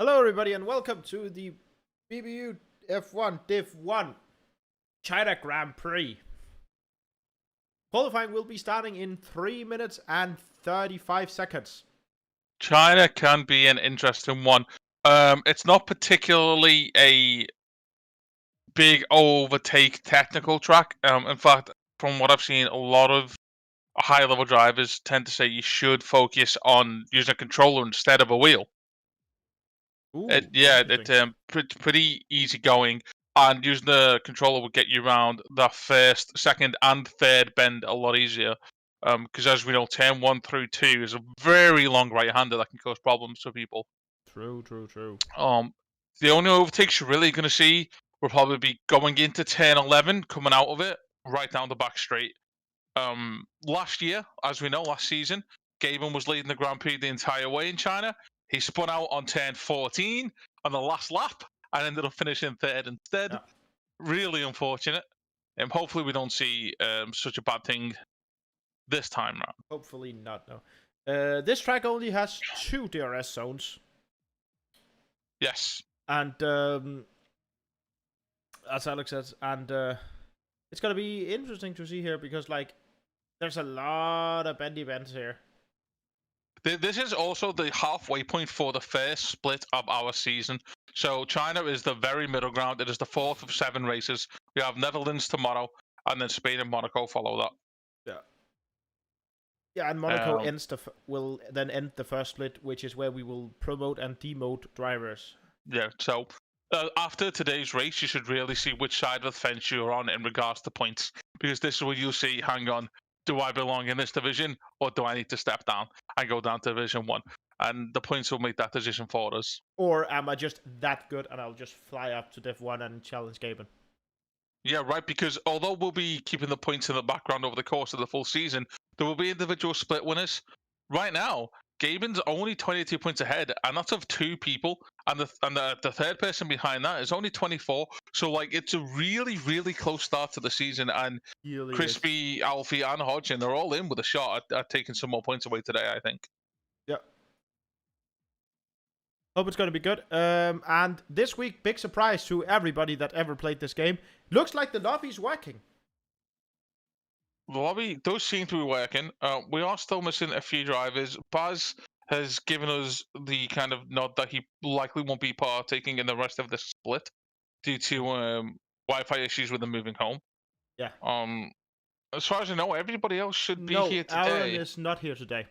Hello, everybody, and welcome to the BBU F1 Div 1 China Grand Prix. Qualifying will be starting in 3 minutes and 35 seconds. China can be an interesting one. It's not particularly a big overtake technical track. In fact, from what I've seen, a lot of high-level drivers tend to say you should focus on using a controller instead of a wheel. Ooh, It's pretty easy going, and using the controller will get you around the first, second, and third bend a lot easier. Because as we know, turn 1 through 2 is a very long right-hander that can cause problems for people. True. The only overtakes you're really going to see will probably be going into turn 11, coming out of it, right down the back straight. Last year, as we know, last season, Gavin was leading the Grand Prix the entire way in China. He spun out on turn 14 on the last lap and ended up finishing third instead. Yeah. Really unfortunate. Hopefully we don't see such a bad thing this time round. Hopefully not, no. This track only has 2 DRS zones. Yes. And, as Alex says, and it's going to be interesting to see here because, like, there's a lot of bendy bends here. This is also the halfway point for the first split of our season. So China is the very middle ground. It is the 4th of 7 races. We have Netherlands tomorrow, and then Spain and Monaco follow that. Yeah, and Monaco will then end the first split, which is where we will promote and demote drivers. Yeah, so after today's race, you should really see which side of the fence you're on in regards to points. Because this is where you'll see, hang on, do I belong in this division, or do I need to step down and go down to Division 1? And the points will make that decision for us. Or am I just that good and I'll just fly up to Div 1 and challenge Gaben? Yeah, right, because although we'll be keeping the points in the background over the course of the full season, there will be individual split winners. Right now, Gaben's only 22 points ahead, and that's of 2 people, and the third person behind that is only 24. So, like, it's a really, really close start to the season, and Really Crispy, Alfie, and Hodgson, they're all in with a shot at taking some more points away today, I think. Yeah. Hope it's going to be good. And this week, big surprise to everybody that ever played this game. Looks like the lobby's working. The lobby does seem to be working. We are still missing a few drivers. Baz has given us the kind of nod that he likely won't be partaking in the rest of the split due to Wi-Fi issues with them moving home. Yeah. As far as I know, everybody else should be here today. Aaron is not here today.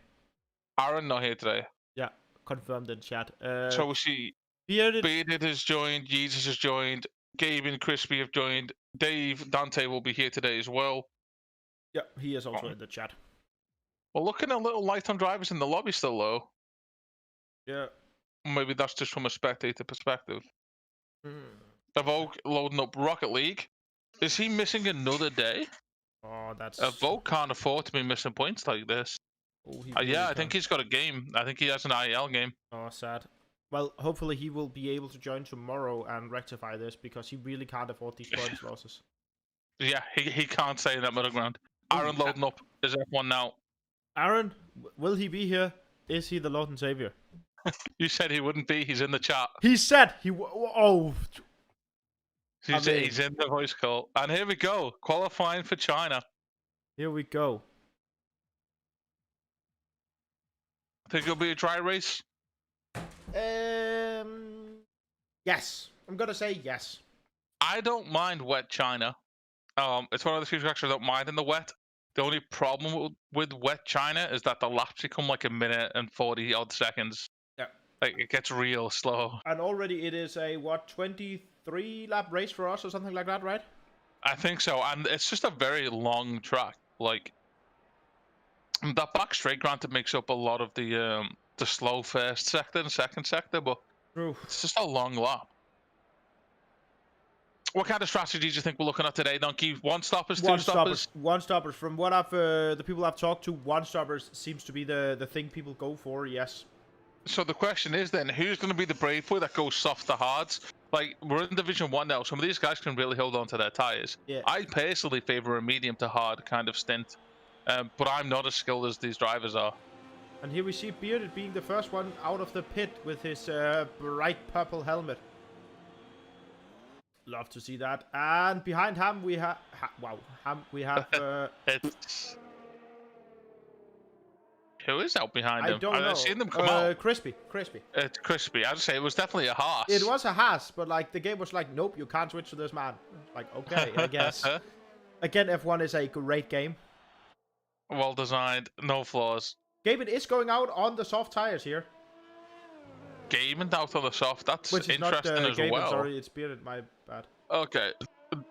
Aaron not here today. Yeah, confirmed in chat. So we see Bearded has joined, Jesus has joined, Gabe and Crispy have joined, Dave, Dante will be here today as well. Yeah, he is also in the chat. Well, looking a little light on drivers in the lobby still low. Yeah. Maybe that's just from a spectator perspective. Evoke loading up Rocket League. Is he missing another day? Oh, that's... Evoke can't afford to be missing points like this. Oh, yeah, I think he's got a game. I think he has an IL game. Oh, sad. Well, hopefully he will be able to join tomorrow and rectify this because he really can't afford these points losses. Yeah, he can't stay in that middle ground. Aaron loading up is F1 now. Aaron, will he be here? Is he the Lord and Savior? You said he wouldn't be. He's in the chat. He said he... Oh. He's in the voice call. And here we go. Qualifying for China. Here we go. Think it'll be a dry race? Yes. I'm going to say yes. I don't mind wet China. It's one of the few tracks I don't mind in the wet. The only problem with wet China is that the laps become like a minute and 40 odd seconds. Yeah. Like, it gets real slow. And already it is a, 23 lap race for us or something like that, right? I think so. And it's just a very long track. Like, that back straight, granted, makes up a lot of the slow first sector and second sector, but it's just a long lap. What kind of strategies do you think we're looking at today, Donkey? One stoppers, two stoppers? One stoppers. From what I've the people I've talked to, one stoppers seems to be the thing people go for. Yes. So the question is then, who's going to be the brave boy that goes soft to hards? Like, we're in Division 1 now. Some of these guys can really hold on to their tires. Yeah. I personally favor a medium to hard kind of stint, but I'm not as skilled as these drivers are. And here we see Bearded being the first one out of the pit with his bright purple helmet. Love to see that. And behind Ham we have... we have... It's... Who is out behind him? I don't know. I've seen them come out. Crispy. It's Crispy. I'd say it was definitely a Haas. It was a Haas, but like the game was like, nope, you can't switch to this man. Like, okay, I guess. Again, F1 is a great game. Well designed, no flaws. Gaben is going out on the soft tires here. Gaming out on the soft, that's Which is interesting not, as Gaben, well. Sorry, it's Bearded, my bad. Okay.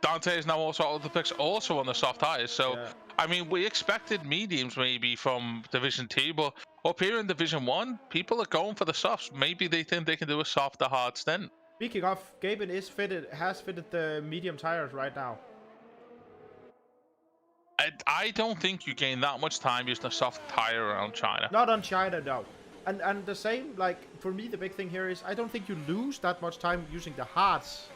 Dante is now also out of the picks, also on the soft tires. So, Yeah. I mean, we expected mediums maybe from Division 2, but up here in Division 1, people are going for the softs. Maybe they think they can do a soft to hard stint. Speaking of, Gaben has fitted the medium tires right now. I don't think you gain that much time using a soft tire around China. Not on China, no. And the same, like, for me, the big thing here is I don't think you lose that much time using the hards.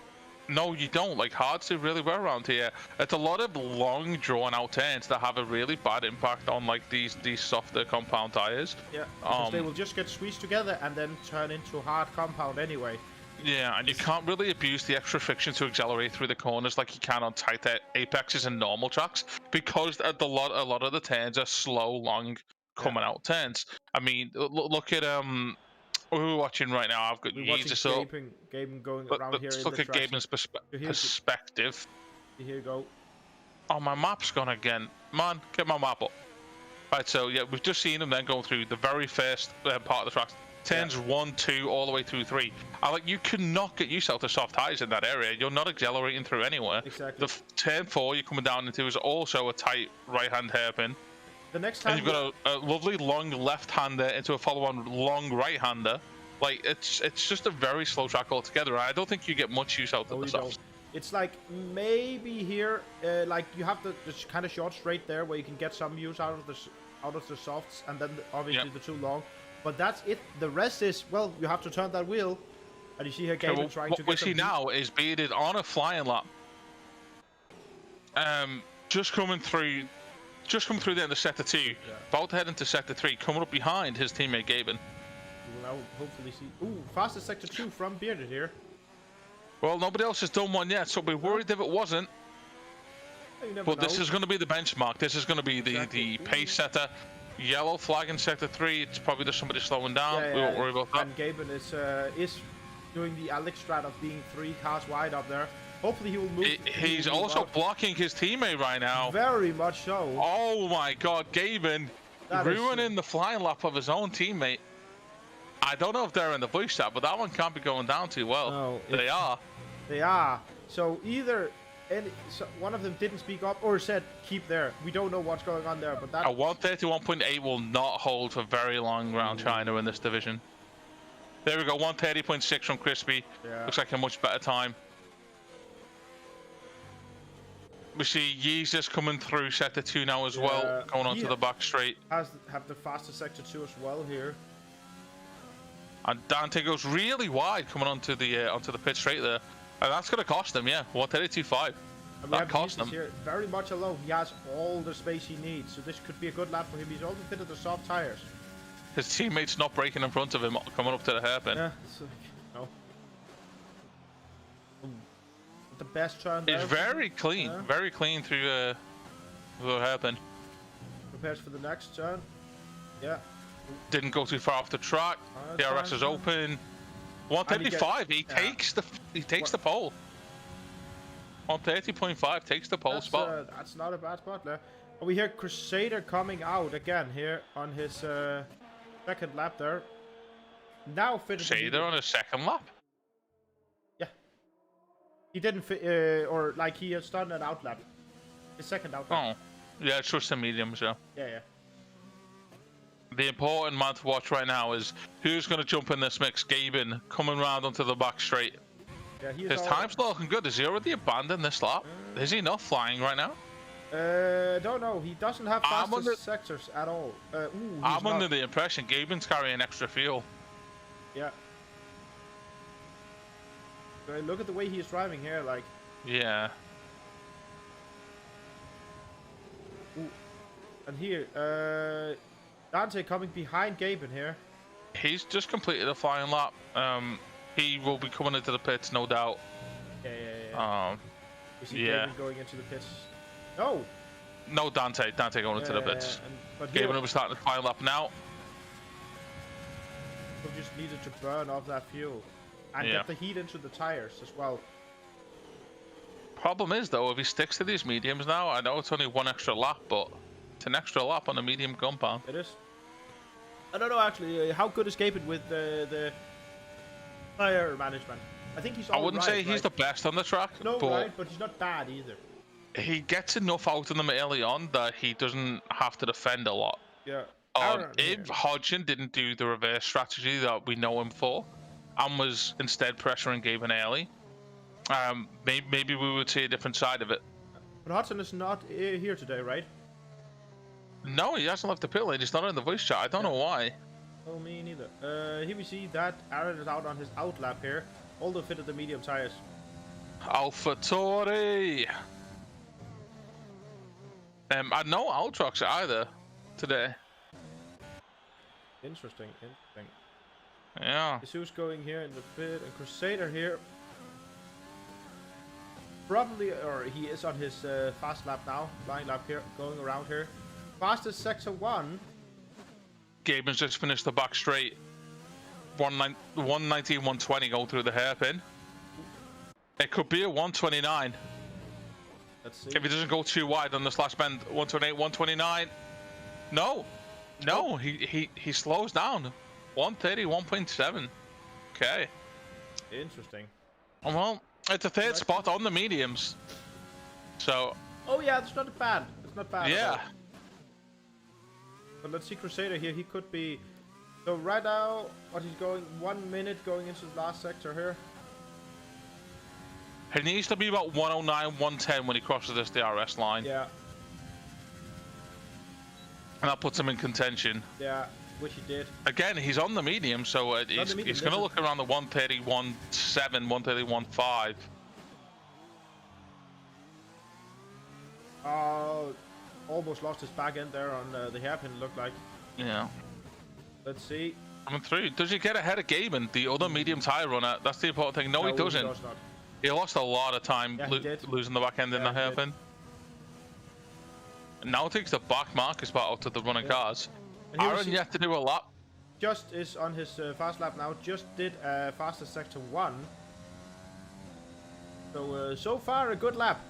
No, you don't. Like, hards do really well around here. It's a lot of long, drawn-out turns that have a really bad impact on, like, these softer compound tires. Yeah, because they will just get squeezed together and then turn into hard compound anyway. Yeah, and you can't really abuse the extra friction to accelerate through the corners like you can on tight apexes and normal tracks, because a lot of the turns are slow, long, coming out turns. I mean, look at who we're watching right now. I've got Jesus up. Gaben going around here. Let's look at Gaben's perspective. Here you go. Oh, my map's gone again. Man, get my map up. Right, so yeah, we've just seen him then going through the very first part of the track. Turns 1, 2, all the way through 3. You cannot get yourself to soft tires in that area. You're not accelerating through anywhere. Exactly. The turn 4 you're coming down into is also a tight right-hand hairpin. The next time. And you've got a lovely long left-hander into a follow-on long right-hander. Like, it's just a very slow track altogether. I don't think you get much use out of the softs. It's like maybe here, like you have the kind of short straight there where you can get some use out of the softs, and then obviously the too long. But that's it. The rest is, well, you have to turn that wheel, and you see her Gaben trying to get what we see now is Bearded on a flying lap. Just coming through the end of sector 2, about to head into sector 3, coming up behind his teammate Gaben. We will now hopefully see. Ooh, fastest sector 2 from Bearded here. Well, nobody else has done one yet, so we're worried if it wasn't. But this is going to be the benchmark. This is going to be the pace setter. Yellow flag in sector 3. It's probably just somebody slowing down. We won't worry about that. And Gaben is doing the Alex strat of being 3 cars wide up there. Hopefully he will move. He's also blocking his teammate right now. Very much so. Oh my God, Gaben ruining the flying lap of his own teammate. I don't know if they're in the voice chat, but that one can't be going down too well. No, they are. They are. So either one of them didn't speak up or said keep there. We don't know what's going on there, but that. A 131.8 will not hold for very long around China in this division. There we go, 130.6 from Crispy. Yeah. Looks like a much better time. We see Yeezus coming through sector 2 now as well, going onto the back straight. Have the fastest sector 2 as well here. And Dante goes really wide coming onto the pit straight there. And that's going to cost him, 132.5. That cost him. Here very much alone. He has all the space he needs, so this could be a good lap for him. He's also fitted the soft tires. His teammate's not braking in front of him, coming up to the hairpin. Yeah, no. The best turn there. It's very clean, very clean through the hairpin. Prepares for the next turn. Yeah. Didn't go too far off the track. DRS is open. 135. He takes the pole. 130.5 takes the pole spot. That's not a bad spot there. Oh, we hear Crusader coming out again here on his second lap there. Now fitted. Crusader on his second lap. Yeah. He didn't fit, or like he has done an out lap. His second out lap. Oh, yeah, it's just the mediums, yeah. Yeah. The important man to watch right now is who's going to jump in this mix. Gaben coming round onto the back straight. Yeah, his time's not looking good. Is he already abandoned this lap? Is he not flying right now? Don't know. He doesn't have fastest sectors at all. I'm under the impression Gaben's carrying extra fuel. Yeah. Look at the way he's driving here, like. Yeah. Ooh. And here, Dante coming behind Gaben here. He's just completed a flying lap. He will be coming into the pits, no doubt. Yeah. We see Gaben going into the pits. No. No, Dante going into the pits. But Gaben will be starting the flying lap now. We just needed to burn off that fuel and get the heat into the tires as well. Problem is though, if he sticks to these mediums now, I know it's only one extra lap, but it's an extra lap on a medium compound. It is. I don't know actually. How good is Gaben with the tire management? I think he's. I wouldn't say he's the best on the track. No, but he's not bad either. He gets enough out of them early on that he doesn't have to defend a lot. Yeah. If Hodgson didn't do the reverse strategy that we know him for, and was instead pressuring Gaben early, maybe we would see a different side of it. But Hodgson is not here today, right? No, he hasn't left the pit lane. He's not in the voice chat. I don't know why. Oh, me neither. Here we see that Aaron is out on his out lap here. Although fitted the medium tires. AlphaTauri. No Outrox either today. Interesting. Yeah. Jesus going here in the pit, and Crusader here. Probably, or he is on his fast lap now, flying lap here, going around here. Fastest sector 1. Gaben's just finished the back straight. 119, 120 going through the hairpin. It could be a 129. Let's see. If he doesn't go too wide on this last bend, 128, 129. No, he slows down. 130, 1.7. Okay. Interesting. Well, it's a third spot on the mediums. So. Oh yeah, it's not bad. It's not bad. Yeah. But let's see Crusader here. He could be. So right now, what he's going 1 minute going into the last sector here. He needs to be about 109, 110 when he crosses this DRS line. Yeah. And that puts him in contention. Yeah, which he did. Again, he's on the medium, so he's going to look around the 130, 1.7, 130, 1.5. Almost lost his back end there on the hairpin, looked like. Yeah. Let's see. Coming through. Does he get ahead of Gaben, the other medium tire runner? That's the important thing. No, he doesn't. He does not. He lost a lot of time losing the back end in the hairpin. And now takes the back marker spot out of the running cars. Aaron yet to do a lap. Just is on his fast lap now. Just did fastest sector 1. So so far a good lap.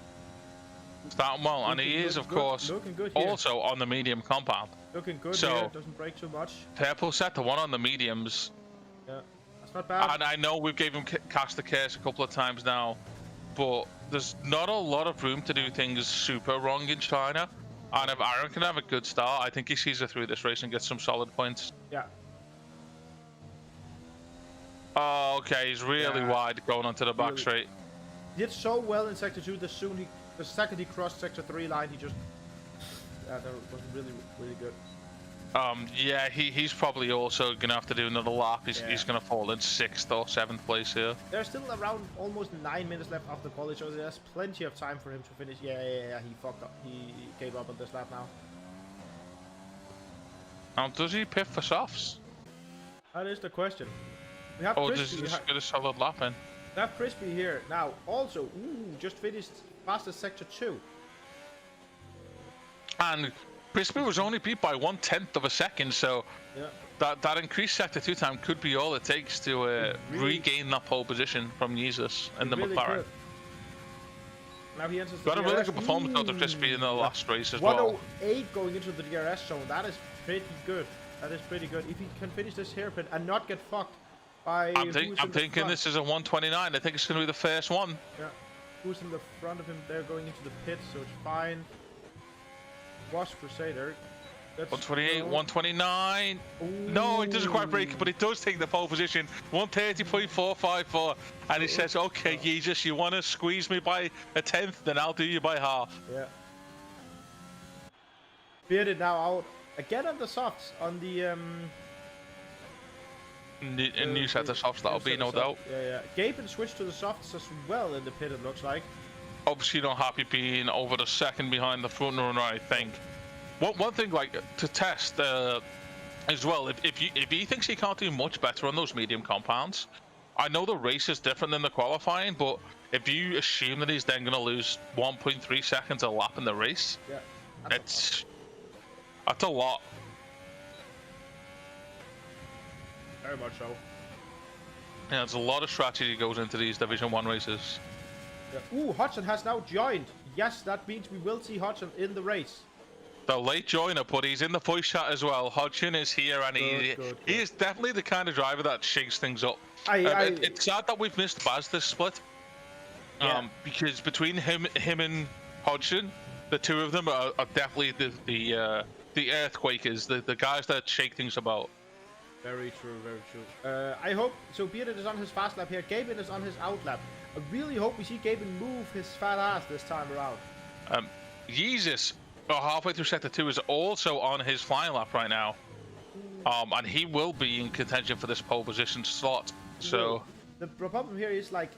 Starting well, and he is of course also on the medium compound. Looking good here. Doesn't break too much. Purple set to 1 on the mediums. Yeah, that's not bad. And I know we've gave him cast the curse a couple of times now, but there's not a lot of room to do things super wrong in China. And if Aaron can have a good start, I think he sees it through this race and gets some solid points. Yeah. Oh, okay, he's really wide going onto the back straight. He did so well in sector 2. The second he crossed sector 3 line, he just that wasn't really good. Yeah, he's probably also gonna have to do another lap. He's gonna fall in 6th or 7th place here. There's still around almost 9 minutes left after quali, so there's plenty of time for him to finish. Yeah, he fucked up. He gave up on this lap now. Now, does he pit for softs? That is the question. We have does he just get a solid lap in? We have Crispy here now. Also, just finished fastest sector 2. And Crispy was only beat by 1/10 of a second, so that increased sector 2 time could be all it takes to regain that pole position from Jesus and the McLaren. Could. Now he enters the Got a really good performance out of Crispy in the last race as well. 108 going into the DRS zone. That is pretty good. That is pretty good. If he can finish this hairpin and not get fucked by. I'm thinking this is a 129. I think it's going to be the first one. Yeah. Who's in the front of him? They're going into the pit, so it's fine. Wash Crusader. 128, 129. Ooh. No, it doesn't quite break it, but it does take the pole position. 130.454. And he says, okay, Jesus, you want to squeeze me by a 10th, then I'll do you by half. Yeah. Bearded now out again on the softs, on the new set of softs, that'll be no doubt. Yeah. Gaben switched to the softs as well in the pit, it looks like. Obviously not happy being over the second behind the front runner, I think. One thing, like, to test as well. If he thinks he can't do much better on those medium compounds, I know the race is different than the qualifying, but if you assume that he's then going to lose 1.3 seconds a lap in the race, Yeah, that's a lot. Very much so. Yeah, there's a lot of strategy goes into these Division 1 races. Yeah. Ooh, Hudson has now joined. Yes, that means we will see Hudson in the race. The late joiner, but he's in the voice chat as well. Hodgson is here, and he is definitely the kind of driver that shakes things up. It's sad that we've missed Baz this split. Because between him and Hodgson, the two of them are definitely the earthquakers, the guys that shake things about. Very true, very true. I hope so. Bearded is on his fast lap here. Gaben is on his out lap. I really hope we see Gaben move his fat ass this time around. Jesus, halfway through sector 2, is also on his flying lap right now. And he will be in contention for this pole position slot. So the problem here is like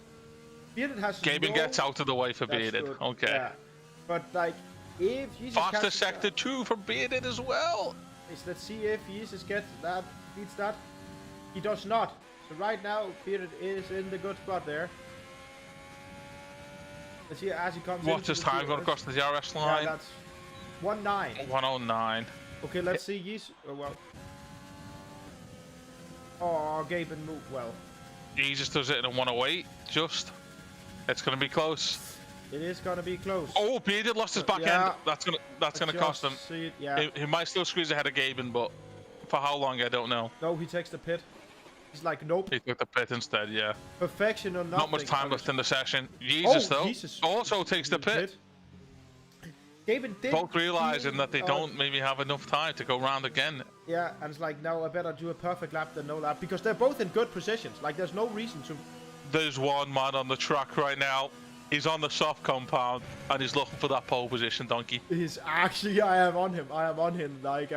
Bearded has Gaben gets out of the way for Bearded. Good. Okay. Yeah. But like if Jesus faster sector 2 for Bearded as well. Let's see if Jesus gets that, beats that. He does not. So right now Bearded is in the good spot there. Let's see as he comes. What's his time going across the DRS line? Yeah, that's 1:09. 1:09. Okay, let's see. Yes. Oh well. Oh, Gaben moved well. Jesus does it in a 1:08. Just. It's going to be close. It is going to be close. Oh, Bearded lost his back end. That's gonna cost him. See it, yeah. He might still squeeze ahead of Gaben, but for how long I don't know. No, he takes the pit. He's like, nope. He took the pit instead, yeah. Perfection or nothing. Not much time left in the session. Jesus, though, also takes the pit. Gaben did. Both realizing that they don't maybe have enough time to go round again. Yeah, and it's like, no, I better do a perfect lap than no lap, because they're both in good positions. Like, there's no reason to. There's one man on the track right now. He's on the soft compound, and he's looking for that pole position, Donkey. He's actually, I am on him. Like,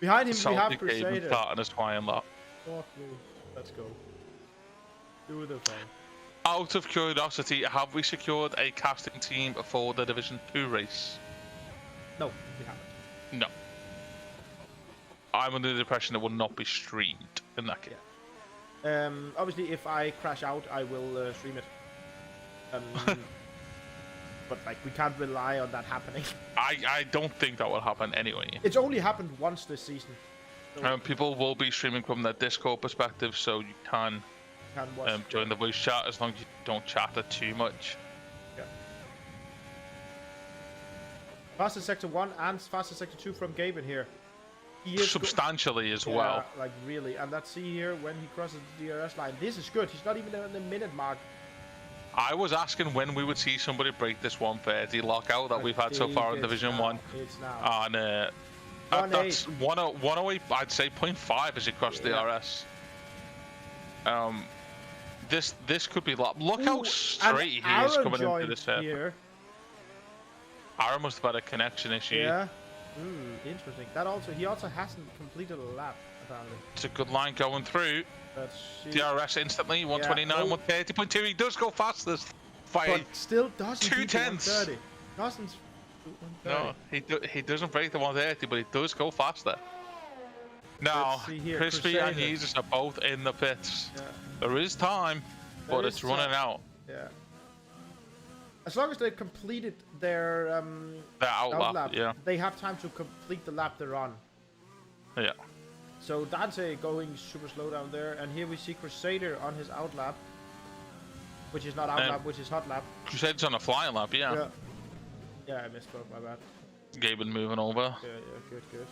behind him, we have Crusader. Starting his flying lap. Fuck me. Let's go. Do the thing. Out of curiosity, have we secured a casting team for the Division 2 race? No, we haven't. No. I'm under the impression it will not be streamed in that case. Yeah. Obviously, if I crash out, I will stream it. But like, we can't rely on that happening. I don't think that will happen anyway. It's only happened once this season. So people will be streaming from the Discord perspective, so you can watch, join the voice chat as long as you don't chatter too much. Yeah. Fastest sector 1 and fastest sector 2 from Gaben here. He is substantially as well. Like really, and let's see here when he crosses the DRS line. This is good. He's not even in the minute mark. I was asking when we would see somebody break this 130 lockout that we've had so far in Division 1. It's now. And that's 108, I'd say 0.5 as he crossed the DRS. This could be locked. Look how straight he is coming into this here. Aaron must have had a connection issue. Yeah. Interesting. He also hasn't completed a lap apparently. It's a good line going through. DRS instantly, 129, 130.2. He does go fastest by but still doesn't 2/10. Doesn't. No, he doesn't break the 130, but he does go faster. Now, Crispy and Jesus are both in the pits. Yeah. There is time, but it's running out. Yeah. As long as they completed their out lap, yeah. They have time to complete the lap they're on. Yeah. So Dante going super slow down there, and here we see Crusader on his out lap, which is not out lap, which is hot lap. Crusader's on a flying lap, yeah. Yeah, I missed both, my bad. Gaben moving over. Yeah, good.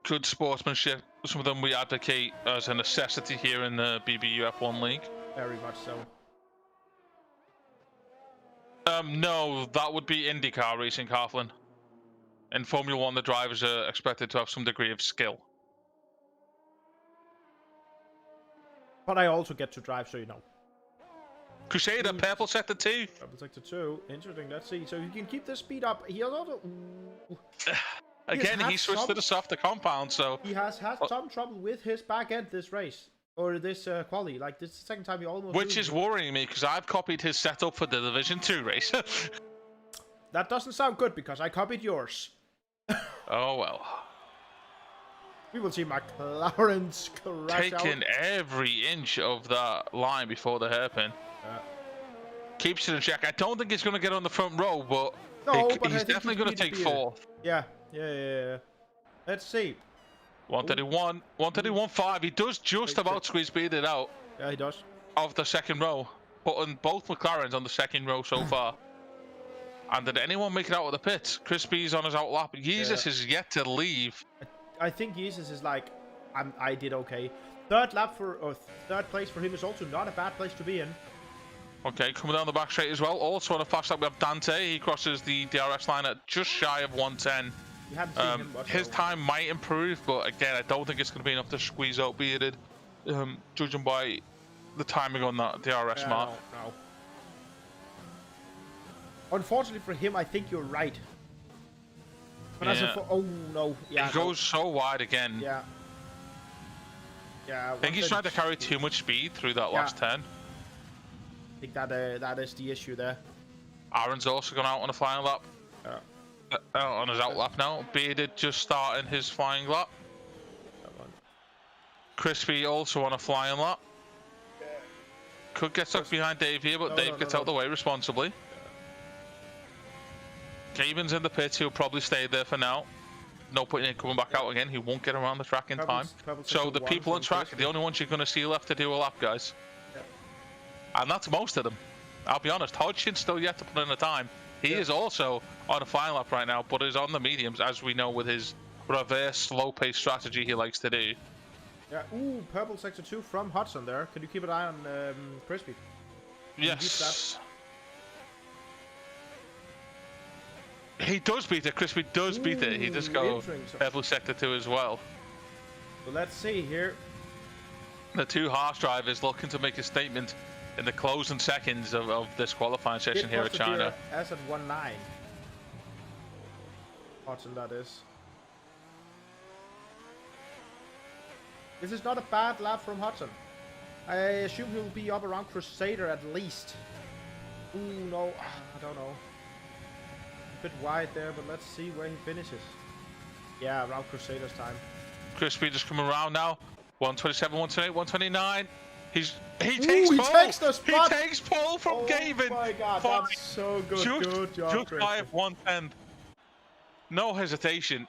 Good sportsmanship. Some of them we advocate as a necessity here in the BBU F1 League. Very much so. No, that would be IndyCar racing, Carflin. In Formula 1, the drivers are expected to have some degree of skill. But I also get to drive, so you know. Crusader, purple sector 2. Purple sector 2. Interesting, let's see. So you can keep the speed up. He also... Again, he switched to the softer compound, so... He has had some trouble with his back end this race. Or this quali. Like, this is the second time he almost... Which is worrying me, because I've copied his setup for the Division 2 race. That doesn't sound good, because I copied yours. Oh, well. We will see McLaren's crash taking out. every inch of that line before the hairpin. Keeps it in check. I don't think he's going to get on the front row, but No, but he's I think definitely going to take fourth. Yeah. Let's see. 131, 131.5. He does just about squeeze speed it out. Yeah, he does. Of the second row, putting both McLarens on the second row so far. And did anyone make it out of the pits? Crispy's on his out lap. Jesus is yet to leave. I think Jesus is like, I did okay. Third place for him is also not a bad place to be in. Okay, coming down the back straight as well. Also on a fast lap, we have Dante. He crosses the DRS line at just shy of 110. You haven't seen him much. His time might improve, but again, I don't think it's going to be enough to squeeze out Bearded, judging by the timing on that DRS mark. No. Unfortunately for him, I think you're right. But as a oh no, yeah. He goes so wide again. Yeah. I think he's trying to carry too much speed through that last turn. I think that is the issue there. Aaron's also gone out on a flying lap. On his out lap now. Bearded just starting his flying lap. Crispy also on a flying lap. Could get stuck behind Dave here, but Dave gets out the way responsibly. Gaben's in the pits. He'll probably stay there for now. No point in coming back out again. He won't get around the track in time. So the people on track are the only ones you're going to see left to do a lap, guys. And that's most of them. I'll be honest, Hodgson's still yet to put in a time. He is also on a flying lap right now, but is on the mediums, as we know with his reverse slow-paced strategy he likes to do. Yeah, ooh, purple sector 2 from Hudson there. Can you keep an eye on Crispy? Yes. He does beat it. Crispy does beat it. He does go purple sector 2 as well. So let's see here. The two Haas drivers looking to make a statement in the closing seconds of this qualifying session here at China. As at 1.9. Hudson, that is. This is not a bad lap from Hudson. I assume he'll be up around Crusader at least. Ooh, no, I don't know. A bit wide there, but let's see where he finishes. Yeah, around Crusader's time. Crispy just coming around now. 127, 128, 129. He takes the spot. He takes pole from Gavin. Oh my god, that's so good. Good job, just by 110. No hesitation.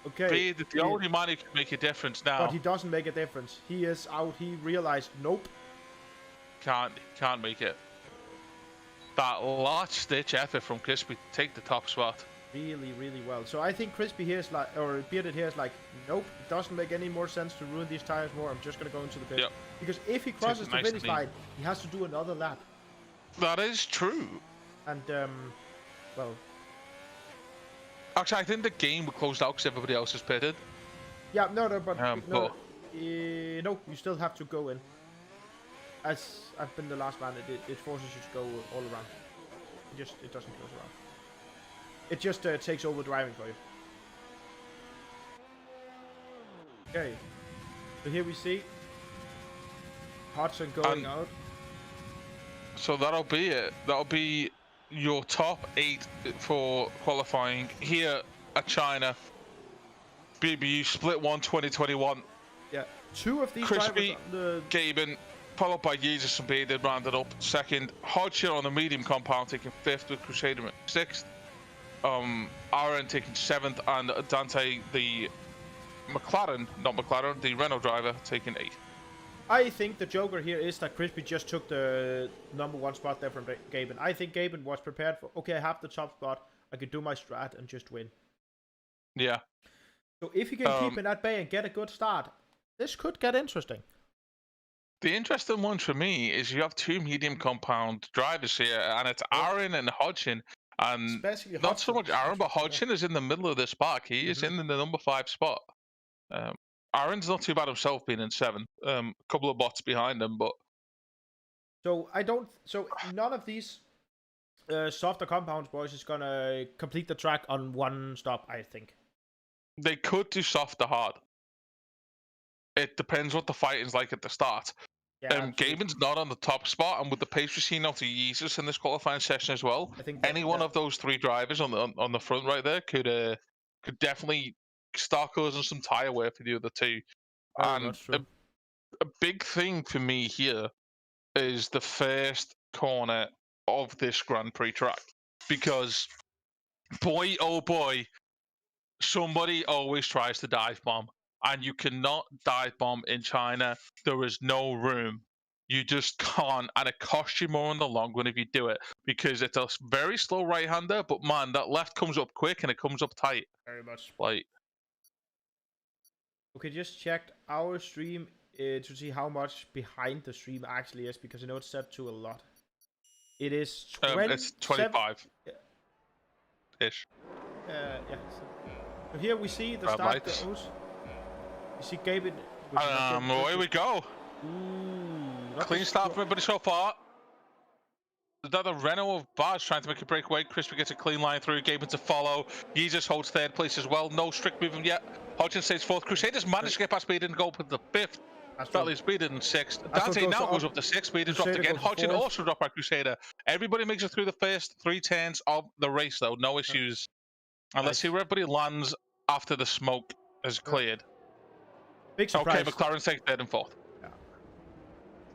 Okay. The only man who can make a difference now. But he doesn't make a difference. He is out. He realized, nope. Can't make it. That last ditch effort from Crispy to take the top spot. Really, really well. So I think Crispy here is like, or Bearded here is like, nope, it doesn't make any more sense to ruin these tires more. I'm just going to go into the pit. Yep. Because if he crosses the finish line, he has to do another lap. That is true. And, well... Actually, I think the game will close out because everybody else is pitted. Yeah, no, but... no, you still have to go in. As I've been the last man, it forces you to go all around. It doesn't close around. It just takes over driving for you. Okay. So here we see Hudson going out. So that'll be it. That'll be your top 8 for qualifying here at China. BBU Split 1 2021. Yeah. 2 of these Crispy, drivers Gaben, followed by Jesus and Bearded rounded up second. Hodgson on the medium compound taking 5th with Crusader at 6th. Aaron taking 7th, and Dante, the the Renault driver, taking 8th. I think the joker here is that Crispy just took the #1 spot there from Gaben. I think Gaben was prepared for, okay, I have the top spot, I could do my strat and just win. Yeah. So if you can keep in that bay and get a good start, this could get interesting. The interesting one for me is you have 2 medium compound drivers here, and it's Aaron and Hodgson. And not so much Aaron, but Hodgson is in the middle of this pack. He is in the number 5 spot. Aaron's not too bad himself being in 7th. A couple of bots behind him, but... So none of these softer compounds boys is gonna complete the track on 1 stop, I think. They could do soft or hard. It depends what the fighting's like at the start. Yeah, Gaben's not on the top spot, and with the pace we've seen out to Jesus in this qualifying session as well, I think any one of those 3 drivers on the front right there could definitely stock cars and some tire wear for the other two. Very And much true. a big thing for me here is the first corner of this Grand Prix track, because boy oh boy, somebody always tries to dive bomb, and you cannot dive bomb in China. There is no room. You just can't, and it costs you more in the long run if you do it, because it's a very slow right-hander, but man, that left comes up quick and it comes up tight. Very much. Like, Okay, just checked our stream to see how much behind the stream actually is, because I know it's set to a lot. It is 20. it's 25 ish. Yeah. So here we see the Red start lights. goes. You see Gabe. Away we go. Ooh, Clean start for everybody so far. Is that the Renault of Bars trying to make a breakaway? Crispy gets a clean line through. Gabin to follow. Jesus holds third place as well. No strict movement yet. Hodgins stays fourth. Crusaders managed to get past Speed and go up to the fifth. Bentley Speed in sixth. Dante now goes up to sixth. Speed is dropped again. Hodgins also dropped by Crusader. Everybody makes it through the first 3 turns of the race though. No issues. And let's see where everybody lands after the smoke is cleared. Big surprise. Okay, McLaren's taking third and fourth. Yeah.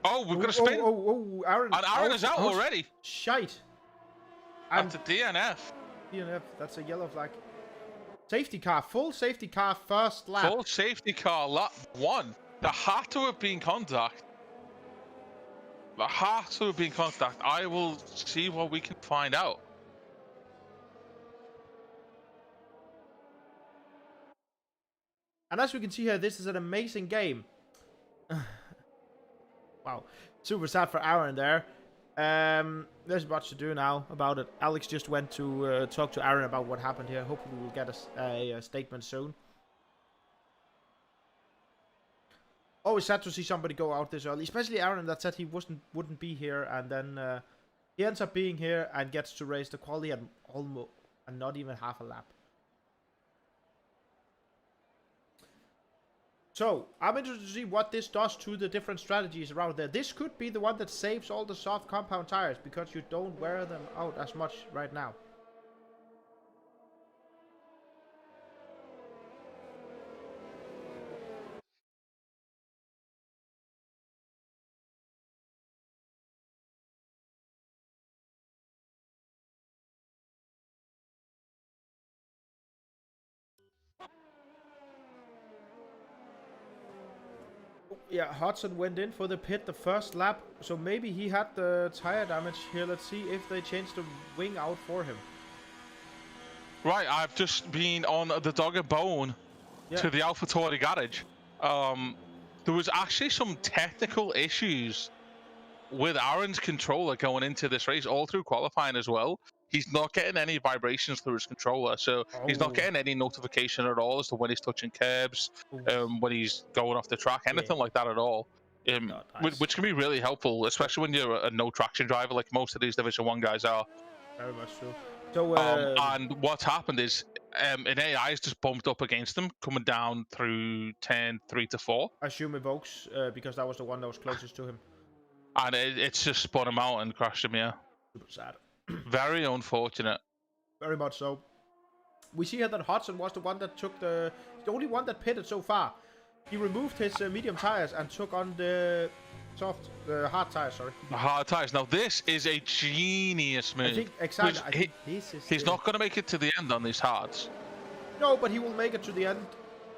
Oh, we've got a spin. Aaron. And Aaron is out already. Shite. After DNF. DNF, that's a yellow flag. Safety car, full safety car, first lap. Full safety car, lap 1. There had to have been contact. There had to have been contact. I will see what we can find out. And as we can see here, this is an amazing game. Wow, super sad for Aaron there. There's much to do now about it. Alex just went to talk to Aaron about what happened here. Hopefully we'll get a statement soon. Always sad to see somebody go out this early, especially Aaron that said he wouldn't be here, and then he ends up being here and gets to race the quali and almost and not even half a lap. So, I'm interested to see what this does to the different strategies around there. This could be the one that saves all the soft compound tires, because you don't wear them out as much right now. Yeah, Hudson went in for the pit the first lap, so maybe he had the tire damage here. Let's see if they change the wing out for him. Right, I've just been on the Dog and Bone to the AlphaTauri garage. There was actually some technical issues with Aaron's controller going into this race, all through qualifying as well. He's not getting any vibrations through his controller, so he's not getting any notification at all as to when he's touching curbs, when he's going off the track, anything like that at all. Which can be really helpful, especially when you're a no traction driver like most of these Division 1 guys are. Very much true. So, and what's happened is an AI has just bumped up against him, coming down through turn 3 to 4. I assume Evokes, because that was the one that was closest to him. And it's just spun him out and crashed him, yeah. Super sad. Very unfortunate. Very much so. We see here that Hudson was the one that took the only one that pitted so far. He removed his medium tires and took on the hard tires, sorry. The hard tires. Now this is a genius move. I think, exactly. He's not going to make it to the end on these hards. No, but he will make it to the end.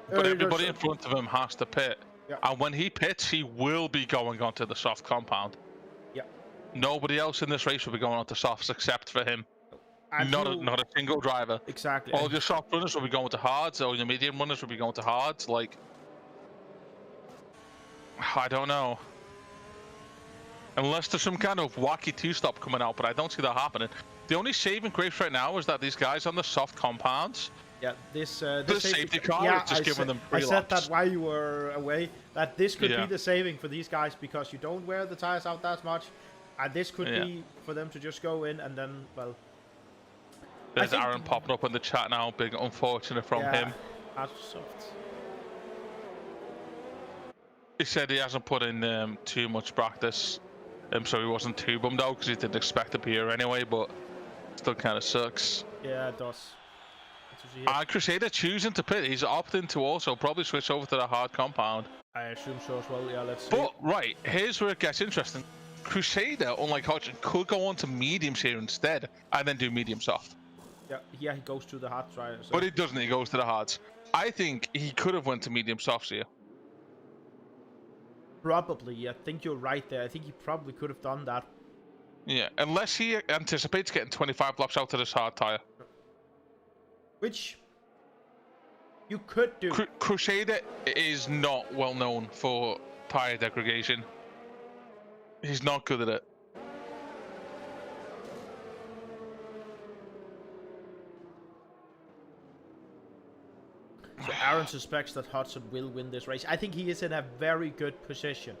But everybody in front of him has to pit. Yeah. And when he pits, he will be going onto the soft compound. Yeah. Nobody else in this race will be going onto softs except for him. And not a single driver. Exactly. All your soft runners will be going to hards, or your medium runners will be going to hards. Like, I don't know. Unless there's some kind of wacky two-stop coming out, but I don't see that happening. The only saving grace right now is that these guys on the soft compounds. Yeah, this safety car is just giving them free I said that while you were away, that this could be the saving for these guys, because you don't wear the tires out that much, and this could be for them to just go in and then, well... There's Aaron popping up in the chat now, being unfortunate from him. Soft. He said he hasn't put in too much practice, so he wasn't too bummed out because he didn't expect to be here anyway, but still kind of sucks. Yeah, it does. to see here. Crusader choosing to pit. He's opting to also probably switch over to the hard compound. I assume so as well. Yeah, let's see. But right, here's where it gets interesting. Crusader, unlike Hodgson, could go on to mediums here instead, and then do medium soft. Yeah, he goes to the hard try. So. But he doesn't. He goes to the hards. I think he could have went to medium softs here. Probably. I think you're right there. I think he probably could have done that. Yeah, unless he anticipates getting 25 laps out to this hard tire. Which you could do. Crusader is not well known for tire degradation. He's not good at it. So Aaron suspects that Hudson will win this race. I think he is in a very good position.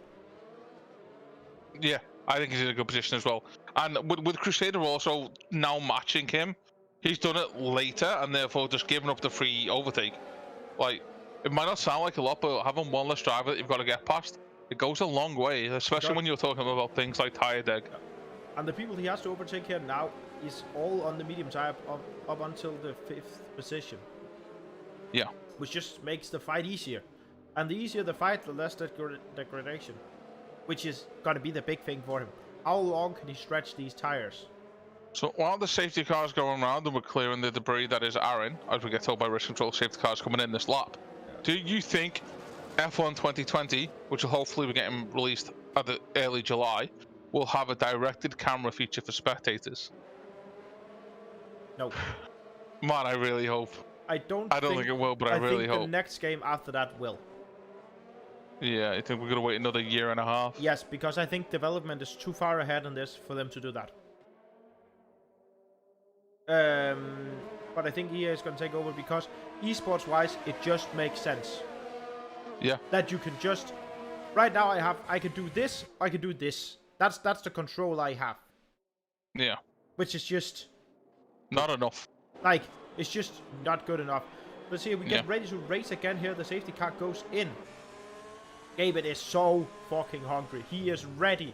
Yeah, I think he's in a good position as well. And with Crusader also now matching him, he's done it later and therefore just giving up the free overtake. Like, it might not sound like a lot, but having one less driver that you've got to get past, it goes a long way, especially when you're talking about things like tire deg. And the people he has to overtake here now is all on the medium tire up until the 5th position. Yeah. Which just makes the fight easier. And the easier the fight, the less degradation. Which is going to be the big thing for him. How long can he stretch these tires? So while the safety cars going around and we're clearing the debris that is Aaron, as we get told by race control safety cars coming in this lap, do you think F1 2020, which will hopefully be getting released at the early July, will have a directed camera feature for spectators? No. Man, I really hope. I don't think it will, but I really hope. The next game after that will. Yeah, I think we're gonna wait another year and a half. Yes, because I think development is too far ahead on this for them to do that. But I think EA is gonna take over because esports-wise, it just makes sense. Yeah. That you can just right now I can do this, I can do this. That's the control I have. Yeah. Which is just not enough. Like, it's just not good enough. Let's see if we get ready to race again here. The safety car goes in. Gaben is so fucking hungry. He is ready.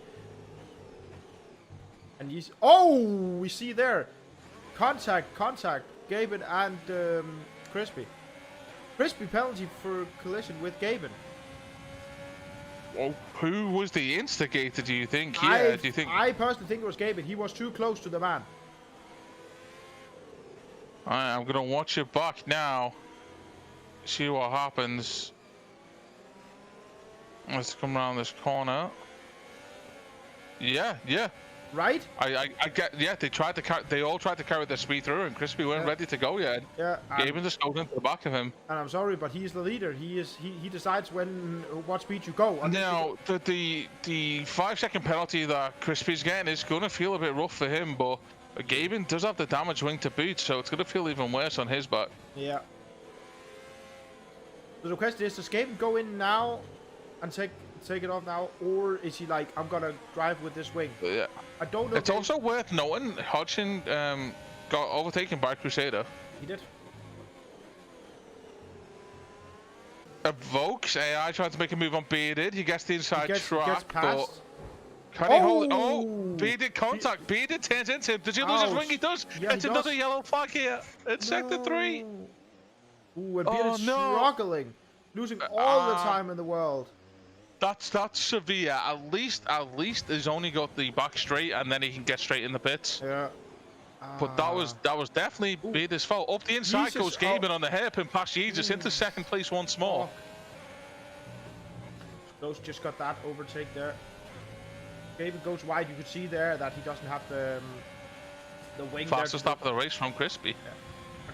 And he's... Oh! We see there. Contact. Gaben and Crispy. Crispy penalty for collision with Gaben. Well, who was the instigator, do you think? Yeah, do you think... I personally think it was Gaben. He was too close to the man. Alright, I'm gonna watch it back now. See what happens. Let's come around this corner. Yeah. Right? I get. Yeah, they all tried to carry their speed through, and Crispy weren't ready to go yet. Yeah. Gaben just going into the back of him. And I'm sorry, but he's the leader. He decides what speed you go. Now the 5-second penalty that Crispy's getting is gonna feel a bit rough for him, but Gaben does have the damage wing to boot, so it's gonna feel even worse on his back. Yeah. So the question is, does Gaben go in now and take it off now, or is he like, I'm gonna drive with this wing? Yeah. I don't know. It's also worth noting Hodgson got overtaken by Crusader. He did. Vokes AI tried to make a move on Bearded. He gets the inside track, but can he hold it? Oh, Bearded contact. Bearded turns into him. Does he lose his wing? He does. Yeah, it's another yellow flag here. It's sector 3. Ooh, and Bearded struggling, losing all the time in the world. That's severe. At least he's only got the back straight, and then he can get straight in the pits. Yeah. But that was definitely Bearded's fault. Up the inside goes Gaben on the hairpin past Jesus into second place once more. Those just got that overtake there. Gaben goes wide. You could see there that he doesn't have the wing. Fastest lap of the race from Crispy.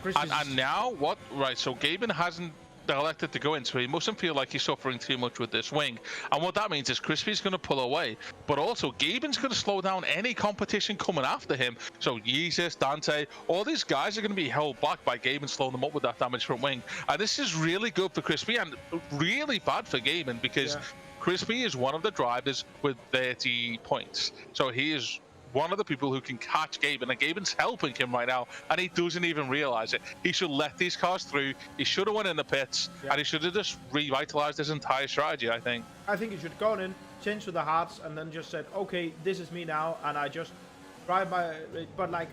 Yeah. And now what? Right. So Gaben hasn't elected to go in, so he mustn't feel like he's suffering too much with this wing. And what that means is Crispy's going to pull away, but also Gaben's going to slow down any competition coming after him. So Jesus, Dante, all these guys are going to be held back by Gaben slowing them up with that damaged front wing. And this is really good for Crispy and really bad for Gaben because Crispy is one of the drivers with 30 points. So he is one of the people who can catch Gaben, and Gaben's helping him right now, and he doesn't even realize it. He should let these cars through. He should have went in the pits, and he should have just revitalized his entire strategy, I think. I think he should have gone in, changed to the hards, and then just said, okay, this is me now, and I just drive my... But, like,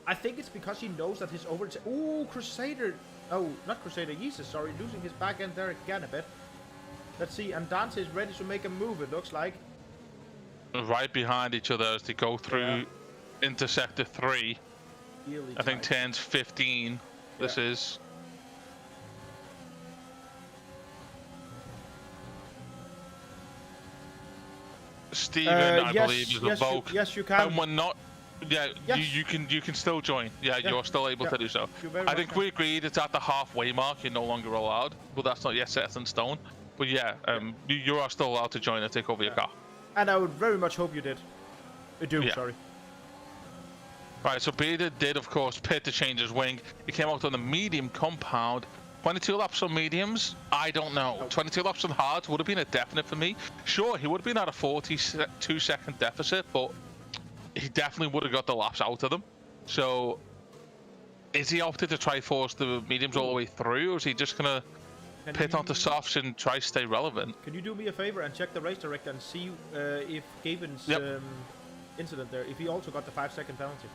I think it's because he knows that his overtake. Ooh, Crusader. Oh, not Crusader. Jesus, sorry, losing his back end there again a bit. Let's see, and Dante is ready to make a move. It looks like. Right behind each other as they go through into sector 3. Really I think turns 15. This is. Steven, I believe, is a Volk. Yes, you can. And we're not. Yeah, yes. you can still join. Yeah, you're still able to do so. I think we agreed it's at the halfway mark. You're no longer allowed, but that's not yet set in stone. But yeah, you are still allowed to join and take over your car. And I would very much hope you did. Sorry. Right, so Peter did, of course, pit to change his wing. He came out on the medium compound. 22 laps on mediums? I don't know. 22 laps on hards would have been a definite for me. Sure, he would have been at a 42-second deficit, but he definitely would have got the laps out of them. So, is he opted to try force the mediums all the way through, or is he just going to pit onto softs and try to stay relevant? Can you do me a favor and check the race director and see if Gaben's incident there, if he also got the 5-second penalty?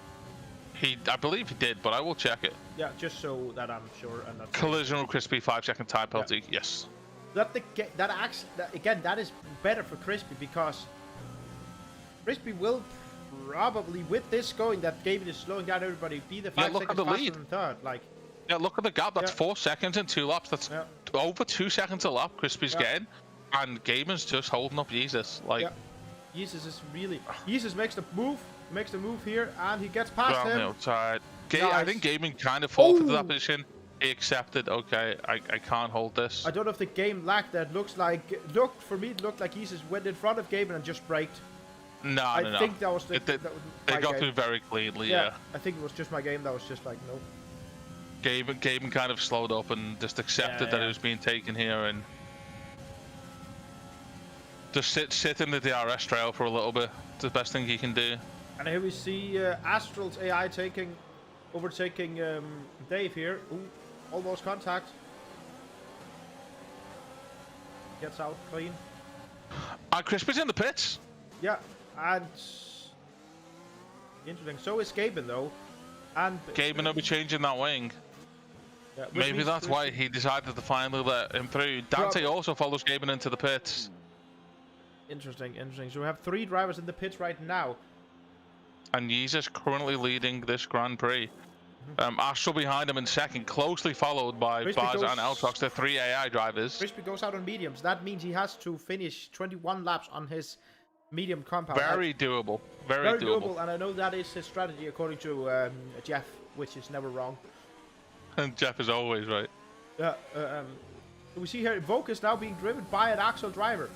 I believe he did, but I will check it. Yeah, just so that I'm sure. And that's collision with Crispy, 5-second time penalty. Yes. That is better for Crispy, because Crispy will probably, with this going, that Gaben is slowing down everybody, be the 5 seconds faster than third. Like. Yeah, look at the gap. That's 4 seconds in 2 laps. That's over 2 seconds a lap. Crispy's getting, and Gaben's just holding up Jesus. Like. Jesus is really. Jesus makes the move. Makes the move here, and he gets past him. Outside. Nice. I think Gaben kind of forfeited that position. He accepted. Okay, I can't hold this. I don't know if the game lagged. That looks like. For me, it looked like Jesus went in front of Gaben and just braked. No. I think that was the. They got through very cleanly. Yeah. I think it was just my game. That was just like no. Gaben kind of slowed up and just accepted that it was being taken here and just sit in the DRS trail for a little bit. It's the best thing he can do. And here we see Astral's AI overtaking Dave here. Ooh, almost contact. Gets out clean. Crispy's in the pits. Yeah, and interesting. So is Gaben though, and Gaben will be changing that wing. Yeah, maybe that's why he decided to finally let him through. Dante also follows Gaben into the pits. Interesting. So we have 3 drivers in the pits right now. And Jesus currently leading this Grand Prix. Astral behind him in second, closely followed by Baz and Altrox, the 3 AI drivers. Crispy goes out on mediums. That means he has to finish 21 laps on his medium compound. Very doable. Very doable. And I know that is his strategy, according to Jeff, which is never wrong. And Jeff is always right. We see here, Volk is now being driven by an Axel driver.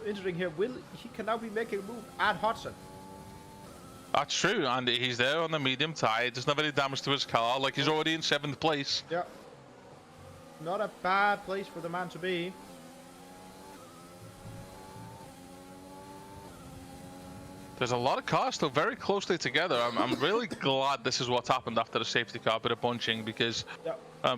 Interesting here. He can now be making a move at Hudson. That's true, and he's there on the medium tire. There's not any damage to his car. Like, he's already in 7th place. Yeah. Not a bad place for the man to be. There's a lot of cars still very closely together. I'm really glad this is what's happened after the safety car bit of bunching, because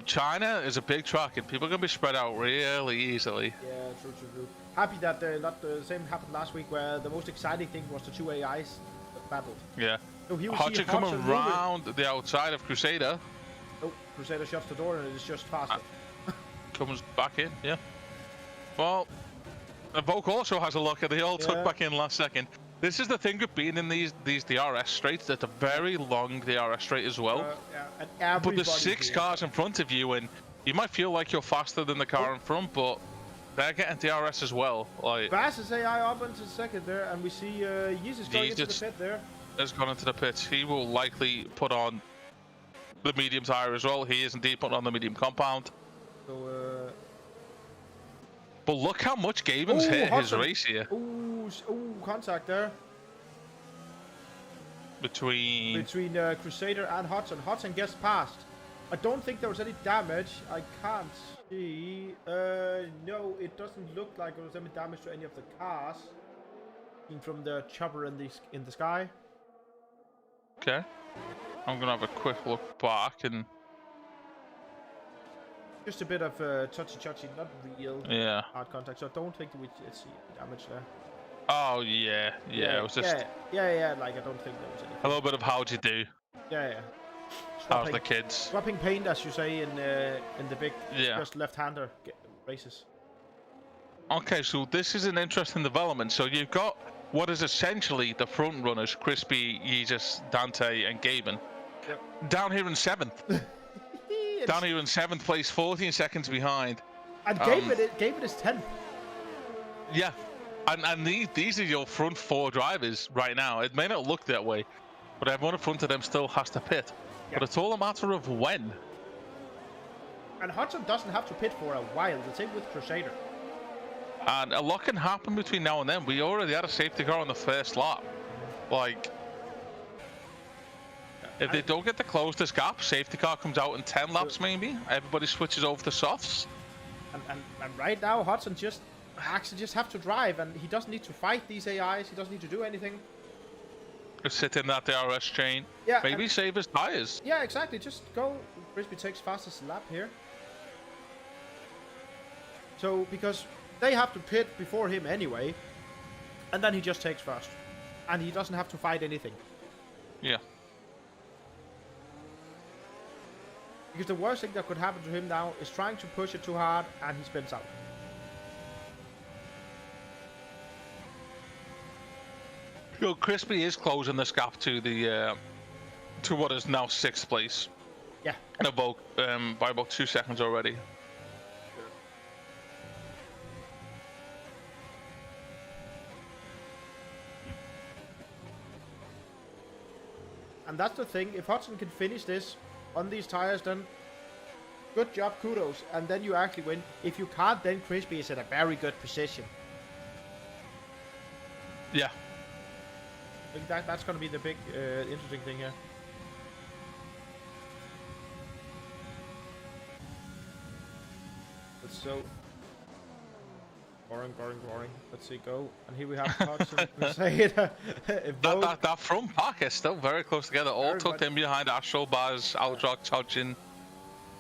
China is a big track and people are going to be spread out really easily. Yeah, true. Happy that not the same happened last week, where the most exciting thing was the 2 AIs that battled. Yeah. So Hodgson coming round the outside of Crusader. Oh, Crusader shuts the door and it is just faster. Comes back in, yeah. Well, Volk also has a look at they all took back in last second. This is the thing with being in these DRS straights. It's a very long DRS straight as well. And but there's 6 cars in front of you, and you might feel like you're faster than the car in front, but they're getting DRS as well. Like, Bass' AI up into second there, and we see Yeezus going into the pit there. Has gone into the pits. He will likely put on the medium tire as well. He is indeed putting on the medium compound. So, but look how much Gaben's hit his race here. Ooh, contact there. Between Crusader and Hudson. Hudson gets past. I don't think there was any damage. I can't see. No, it doesn't look like there was any damage to any of the cars. From the chopper in the sky. Okay. I'm gonna have a quick look back and. Just a bit of touchy, not real hard contact. So I don't think we see damage there. Oh yeah. It was just. Yeah. Like I don't think there was anything. A little bit of how'd you do. Yeah. How's the kids? Dropping paint, as you say, in the big just left-hander races. Okay, so this is an interesting development. So you've got what is essentially the front runners, Crispy, Yeezus, Dante, and Gaben. Yep. Down here in 7th. Down here in 7th place, 14 seconds behind. And Gaben is 10th. Yeah. And these are your front 4 drivers right now. It may not look that way, but everyone in front of them still has to pit. Yep. But it's all a matter of when. And Hudson doesn't have to pit for a while. The same with Crusader. And a lot can happen between now and then. We already had a safety car on the first lap. Like, if they don't get to close this gap, safety car comes out in 10 laps maybe. Everybody switches over to softs. And right now, Hudson actually just have to drive, and he doesn't need to fight these AIs. He doesn't need to do anything. Just sit in that DRS chain. Yeah. Maybe save his tires. Yeah, exactly. Just go. Frisbee takes fastest lap here. So, because they have to pit before him anyway, and then he just takes first. And he doesn't have to fight anything. Yeah. Because the worst thing that could happen to him now is trying to push it too hard, and he spins out. So Crispy is closing this gap to the to what is now 6th place. Yeah. And by about 2 seconds already. And that's the thing. If Hudson can finish this on these tires, then good job, kudos, and then you actually win. If you can't, then Crispy is in a very good position. Yeah. I think that's going to be the big interesting thing here. Let's so boring. Let's see, go. And here we have Hudson. that front pack is still very close together. All tucked in behind Astro, Baz, Aldrock, Todgin.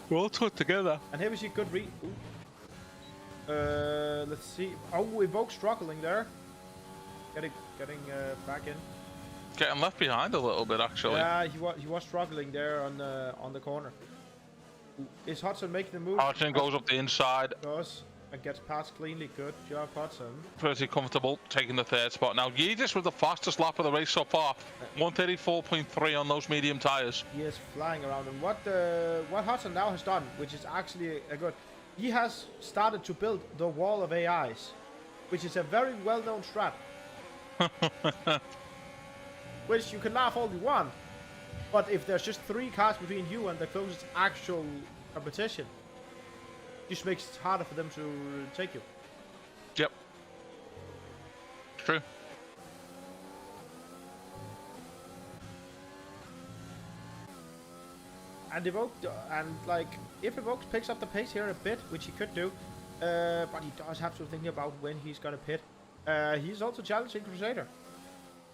We're all tucked together. And here we see good read. Let's see. Oh, Evoke struggling there. Getting back in. Getting left behind a little bit, actually. Yeah, he was struggling there on the corner. Is Hudson making the move? Hudson goes up the inside. Goes and gets past cleanly. Good job, Hudson. Pretty comfortable, taking the 3rd spot. Now, Yeezus with the fastest lap of the race so far. 134.3 on those medium tires. He is flying around. And what Hudson now has done, which is actually a good... He has started to build the wall of AIs, which is a very well-known strat. Which you can laugh all you want. But if there's just 3 cars between you and the closest actual competition, it just makes it harder for them to take you. Yep. True. And Evoke, if Evoke picks up the pace here a bit, which he could do, but he does have to think about when he's gonna pit. He's also challenging Crusader.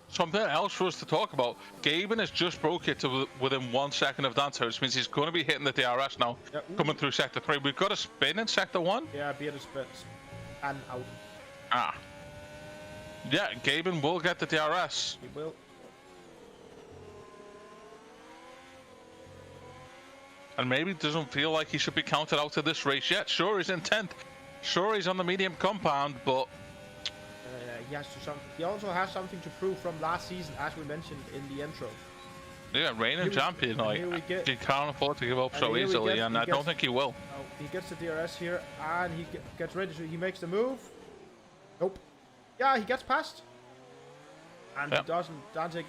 Something else for us to talk about. Gaben has just broke it to within 1 second of Dante, which means he's going to be hitting the DRS now, coming through Sector 3. We've got a spin in Sector 1. Yeah, be at a spin and out. Ah. Yeah, Gaben will get the DRS. He will. And maybe doesn't feel like he should be counted out of this race yet. Sure, he's in 10th. Sure, he's on the medium compound, but... He also has something to prove from last season, as we mentioned in the intro. Yeah, reigning champion. He can't afford to give up so easily, and I don't think he will. Oh, he gets the DRS here, and he gets ready to. He makes the move. Nope. Yeah, he gets past, and he doesn't. Dante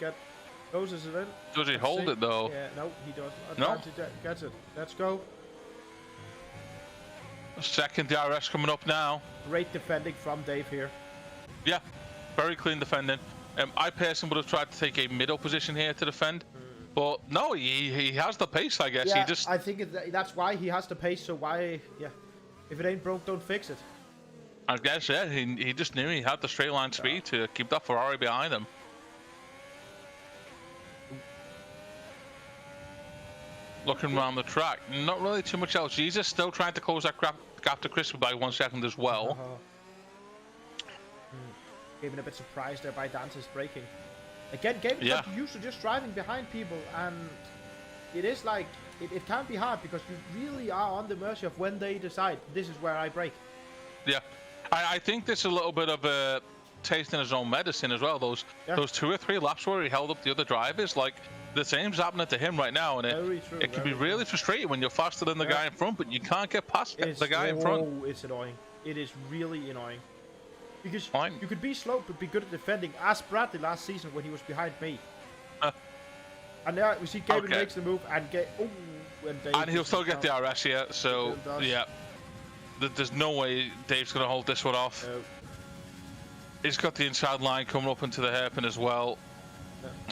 closes it in. Does he hold it though? Yeah, no, he doesn't. No. Dante gets it. Let's go. Second DRS coming up now. Great defending from Dave here. Yeah, very clean defending. I personally would have tried to take a middle position here to defend, but no, he has the pace, I guess. Yeah, I think that's why he has the pace. So why, if it ain't broke, don't fix it. I guess, yeah, he just knew he had the straight line speed to keep that Ferrari behind him. Looking around the track, not really too much else. Jesus still trying to close that gap to Crispy by 1 second as well. Gaben a bit surprised there by Dante's braking. Again, Gaben's not used to just driving behind people, and it is like it can be hard because you really are on the mercy of when they decide this is where I break. Yeah, I think this is a little bit of a tasting his own medicine as well. Those 2 or 3 laps where he held up the other drivers, like the same's happening to him right now, and it can be really frustrating when you're faster than the guy in front, but you can't get past the guy in front. Oh, it's annoying. It is really annoying. Because you could be slow but be good at defending, as Bradley last season when he was behind me. And now we see Gaben makes the move and and he'll still get the RS here, so yeah. There's no way Dave's going to hold this one off. No. He's got the inside line coming up into the hairpin as well.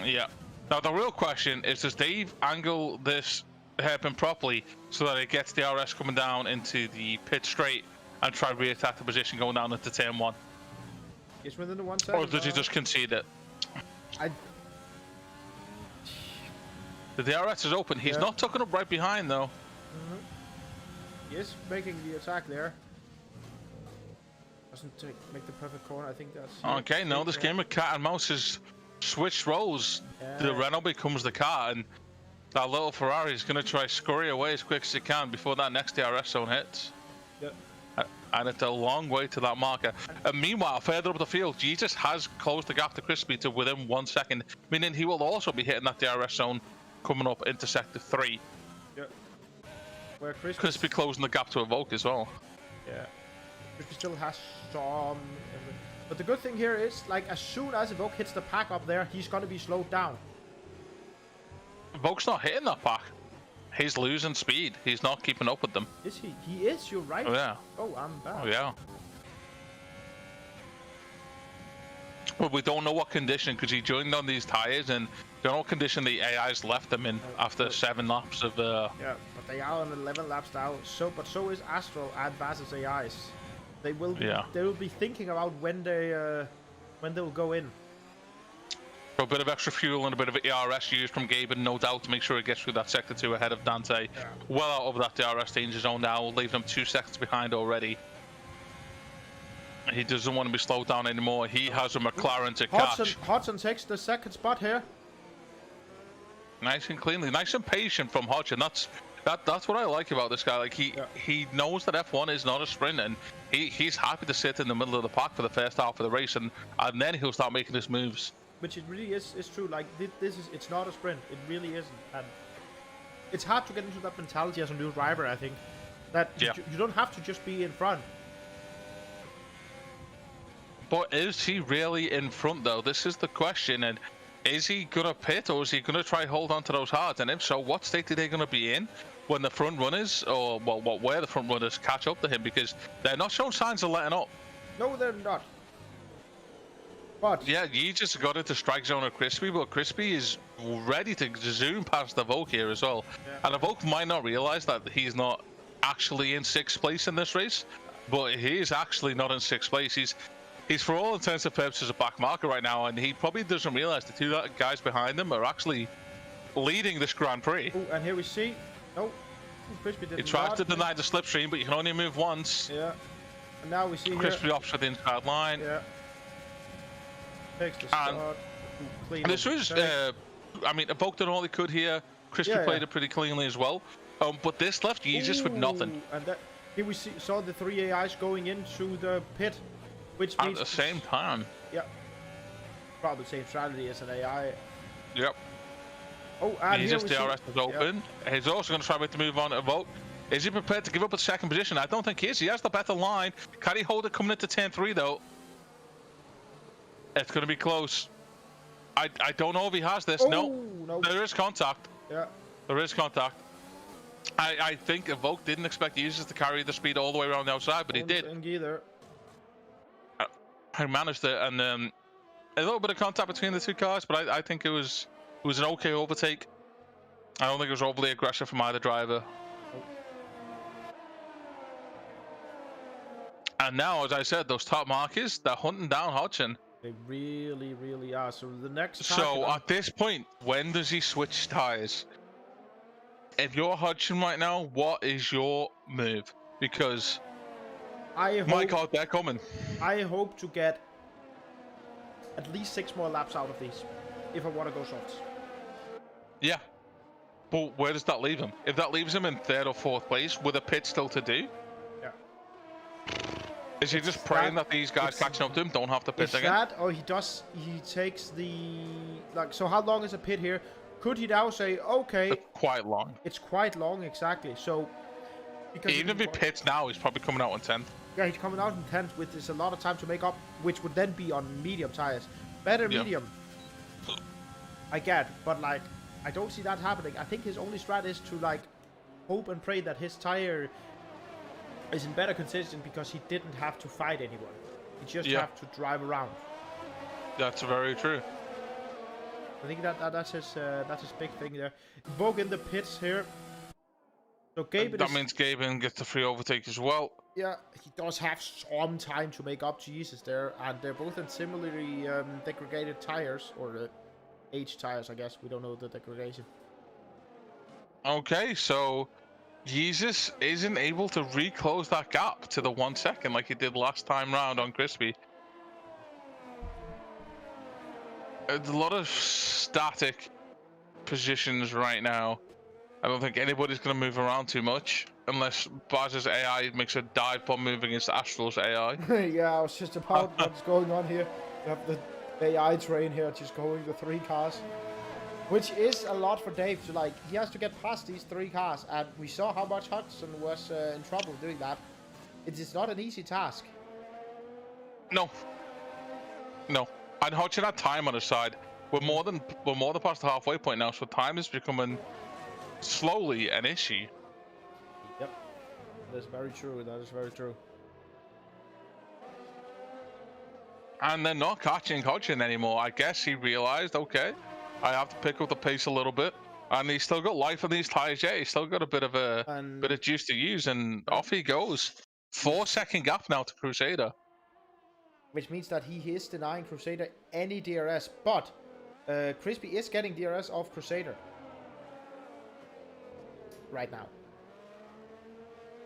Yeah. Now the real question is, does Dave angle this hairpin properly so that it gets the RS coming down into the pit straight and try to re-attack the position going down into turn 1? It's within the 1 second. Or does he just concede it? The DRS is open. He's not tucking up right behind though. He is making the attack there. Doesn't make the perfect corner. I think that's... Okay, no, this game of cat and mouse has switched roles. The Renault becomes the car, and that little Ferrari is going to try scurry away as quick as it can before that next DRS zone hits. Yep. And it's a long way to that marker. And meanwhile, further up the field, Jesus has closed the gap to Crispy to within 1 second, meaning he will also be hitting that DRS zone coming up into sector 3. Yep. Where Crispy closing the gap to Evoke as well. Yeah. Crispy still has some... But the good thing here is, like, as soon as Evoke hits the pack up there, he's going to be slowed down. Evoke's not hitting that pack. He's losing speed. He's not keeping up with them. Is he? He is, you're right. Oh, yeah. Oh, I'm bad. Oh, yeah. Well, we don't know what condition, because he joined on these tyres, and don't know what condition the AI's left them in after 7 laps of... Yeah, but they are on 11 laps now, but so is Astral and Vass's AIs. They will be thinking about when they'll go in. So a bit of extra fuel and a bit of ERS used from Gaben, no doubt, to make sure he gets through that sector 2 ahead of Dante. Yeah. Well out of that DRS danger zone now, leaving him 2 seconds behind already. He doesn't want to be slowed down anymore. He has a McLaren to catch. Hodgson takes the 2nd spot here. Nice and cleanly, nice and patient from Hodgson. That's what I like about this guy. Like he knows that F1 is not a sprint, and he's happy to sit in the middle of the pack for the first half of the race, and then he'll start making his moves. Which it really is true. Like it's not a sprint. It really isn't, and it's hard to get into that mentality as a new driver. I think that you don't have to just be in front. But is he really in front though? This is the question, and is he gonna pit, or is he gonna try hold on to those hards? And if so, what state are they gonna be in when the front runners, or where the front runners catch up to him? Because they're not showing signs of letting up. No, they're not. But yeah, you just got into strike zone of Crispy, but Crispy is ready to zoom past Evoke here as well. Yeah. And Evoke might not realize that he's not actually in 6th place in this race, but he is actually not in 6th place. He's for all intents and purposes a back marker right now, and he probably doesn't realize the 2 guys behind him are actually leading this Grand Prix. Ooh, and here we see, Crispy did. He tries to deny the slipstream, but you can only move once. Yeah. And now we see Crispy opts for the inside line. Yeah. Takes the start. And this was, I mean, Evoke did all he could here. Crispy played it pretty cleanly as well. But this left Jesus with nothing. And here we saw the 3 AIs going into the pit, which means at the same time. Yeah. Probably the same strategy as an AI. Yep. Oh, and he just DRS is open. Yep. He's also going to try to make the move on Evoke. Is he prepared to give up a 2nd position? I don't think he is. He has the better line. Can he hold it coming into turn 3 though? It's going to be close. I don't know if he has this. No. There is contact. Yeah. There is contact. I think Evoke didn't expect users to carry the speed all the way around the outside, but he did. Think either. He managed it, and a little bit of contact between the 2 cars, but I think it was an okay overtake. I don't think it was overly aggressive from either driver. And now, as I said, those top markers, they're hunting down Hodgson. They really, really are. So the next. So at this point, when does he switch tires? If you're Hodgson right now, what is your move? Because my God, they're coming. I hope to get at least 6 more laps out of these if I want to go softs. Yeah. But where does that leave him? If that leaves him in 3rd or 4th place with a pit still to do, Yeah. is he just praying that these guys catching up to him don't have to pit Is again? that, or he takes the, like, so how long is a pit here? Could he now say, okay, It's quite long. it's quite long, exactly. So, because Even if he pits now, he's probably coming out on 10th. yeah, he's coming out in 10th, which is a lot of time to make up, which would then be on medium tires. Better medium, I get, but like, I don't see that happening. I think his only strat is to like hope and pray that his tire is in better condition because he didn't have to fight anyone. He just have to drive around. That's very true. I think that's his big thing there. Vogue in the pits here. So Gabe, that means Gaben gets the free overtake as well. Yeah, he does have some time to make up Jesus there, and they're both in similarly degraded tires, or aged tires, I guess. We don't know the degradation. Okay, so Jesus isn't able to reclose that gap to the 1 second like he did last time round on Crispy. There's a lot of static positions right now. I don't think anybody's going to move around too much unless Baz's AI makes a dive bomb move against Astral's AI. Yeah, I was just about what's going on here. We have the AI train here just going the 3 cars, which is a lot for Dave to like. He has to get past these 3 cars, and we saw how much Hudson was in trouble doing that. It is not an easy task. No. And Hudson had time on his side. We're more than past the halfway point now, so time is becoming slowly an issue. Yep, that is very true. That is very true. And they're not catching Hudson anymore. I guess he realized, okay, I have to pick up the pace a little bit. And he's still got life on these tires. Yeah, he's still got a bit of juice to use, and off he goes. 4-second gap now to Crusader. Which means that he is denying Crusader any DRS, but Crispy is getting DRS off Crusader right now.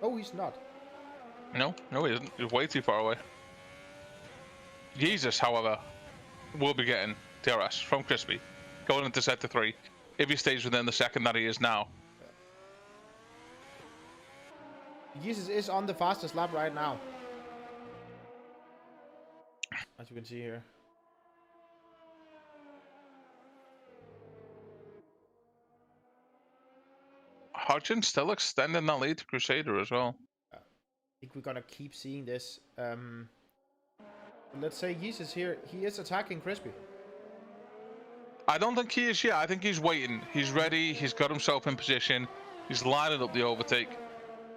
Oh, he's not. No, he isn't. He's way too far away. Jesus, however, will be getting DRS from Crispy going into sector 3 if he stays within the second that he is now. Jesus is on the fastest lap right now, as you can see here. Hodgins still extending that lead to Crusader as well. I think we're gonna keep seeing this. Let's say Jesus here, he is attacking Crispy. I don't think he is yet. I think he's waiting. He's ready. He's got himself in position. He's lining up the overtake.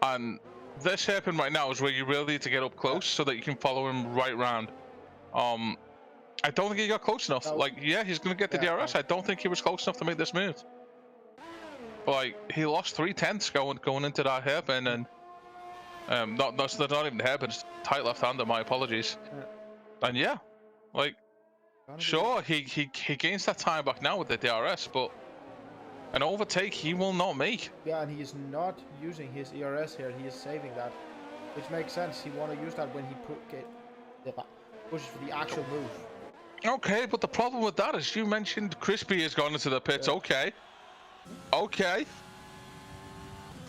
And this hairpin right now is where you really need to get up close so that you can follow him right round. I don't think he got close enough. Like, yeah, he's going to get the DRS. I don't think he was close enough to make this move. But, like, he lost 3/10 going into that hairpin, and that's not even the hairpin. It's tight left-hander. My apologies. And yeah, like, sure, he gains that time back now with the DRS, but an overtake he will not make. Yeah, and he is not using his ERS here. He is saving that, which makes sense. He want to use that when he pushes for the actual move. Okay, but the problem with that is you mentioned Crispy has gone into the pits. Yeah. Okay.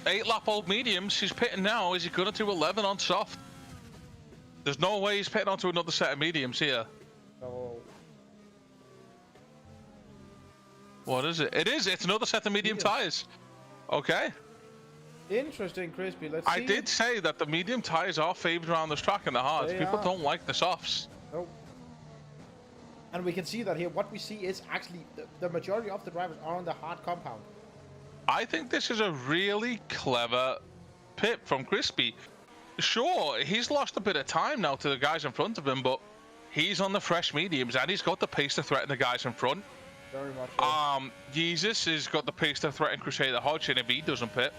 8-lap-old mediums. He's pitting now. Is he going to do 11 on soft? There's no way he's pitting onto another set of mediums here. Oh. What is it? It is. It's another set of medium tires. Okay. Interesting, Crispy. Let's see. I did say that the medium tires are favored around this track in the hards. People don't like the softs. Nope. And we can see that here. What we see is actually the majority of the drivers are on the hard compound. I think this is a really clever pit from Crispy. Sure, he's lost a bit of time now to the guys in front of him, but he's on the fresh mediums and he's got the pace to threaten the guys in front. Very much so. Jesus has got the pace to threaten Crusader Hodgson if he doesn't pit.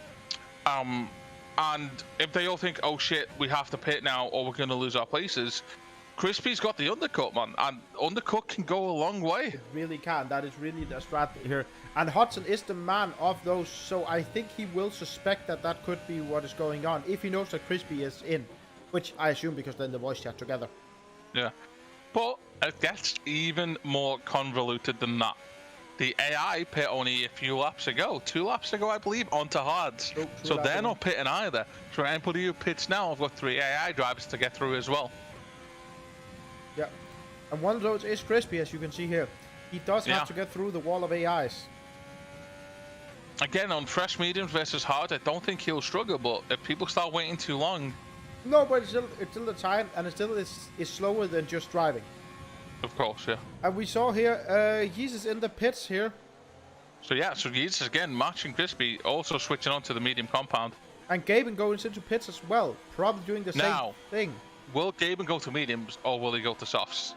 And if they all think, oh shit, we have to pit now or we're going to lose our places, Crispy's got the undercut, man, and undercut can go a long way. It really can. That is really the strat here. And Hudson is the man of those, so I think he will suspect that that could be what is going on if he knows that Crispy is in, which I assume because then the voice chat together. Yeah, but it gets even more convoluted than that. the AI pit only a few laps ago, 2 laps ago, I believe, onto hards. Oh, So they're not pitting either. So anybody who pits now, I've got 3 AI drivers to get through as well. Yeah. And one of those is Crispy, as you can see here. He does have to get through the wall of AIs. Again, on fresh mediums versus hard, I don't think he'll struggle, but if people start waiting too long... No, but it's still the time, and it still is slower than just driving. Of course, yeah. And we saw here, Jesus in the pits here. So yeah, so Jesus again matching Crispy, also switching on to the medium compound. And Gaben goes into pits as well, probably doing the same thing. Will Gaben go to mediums, or will he go to softs?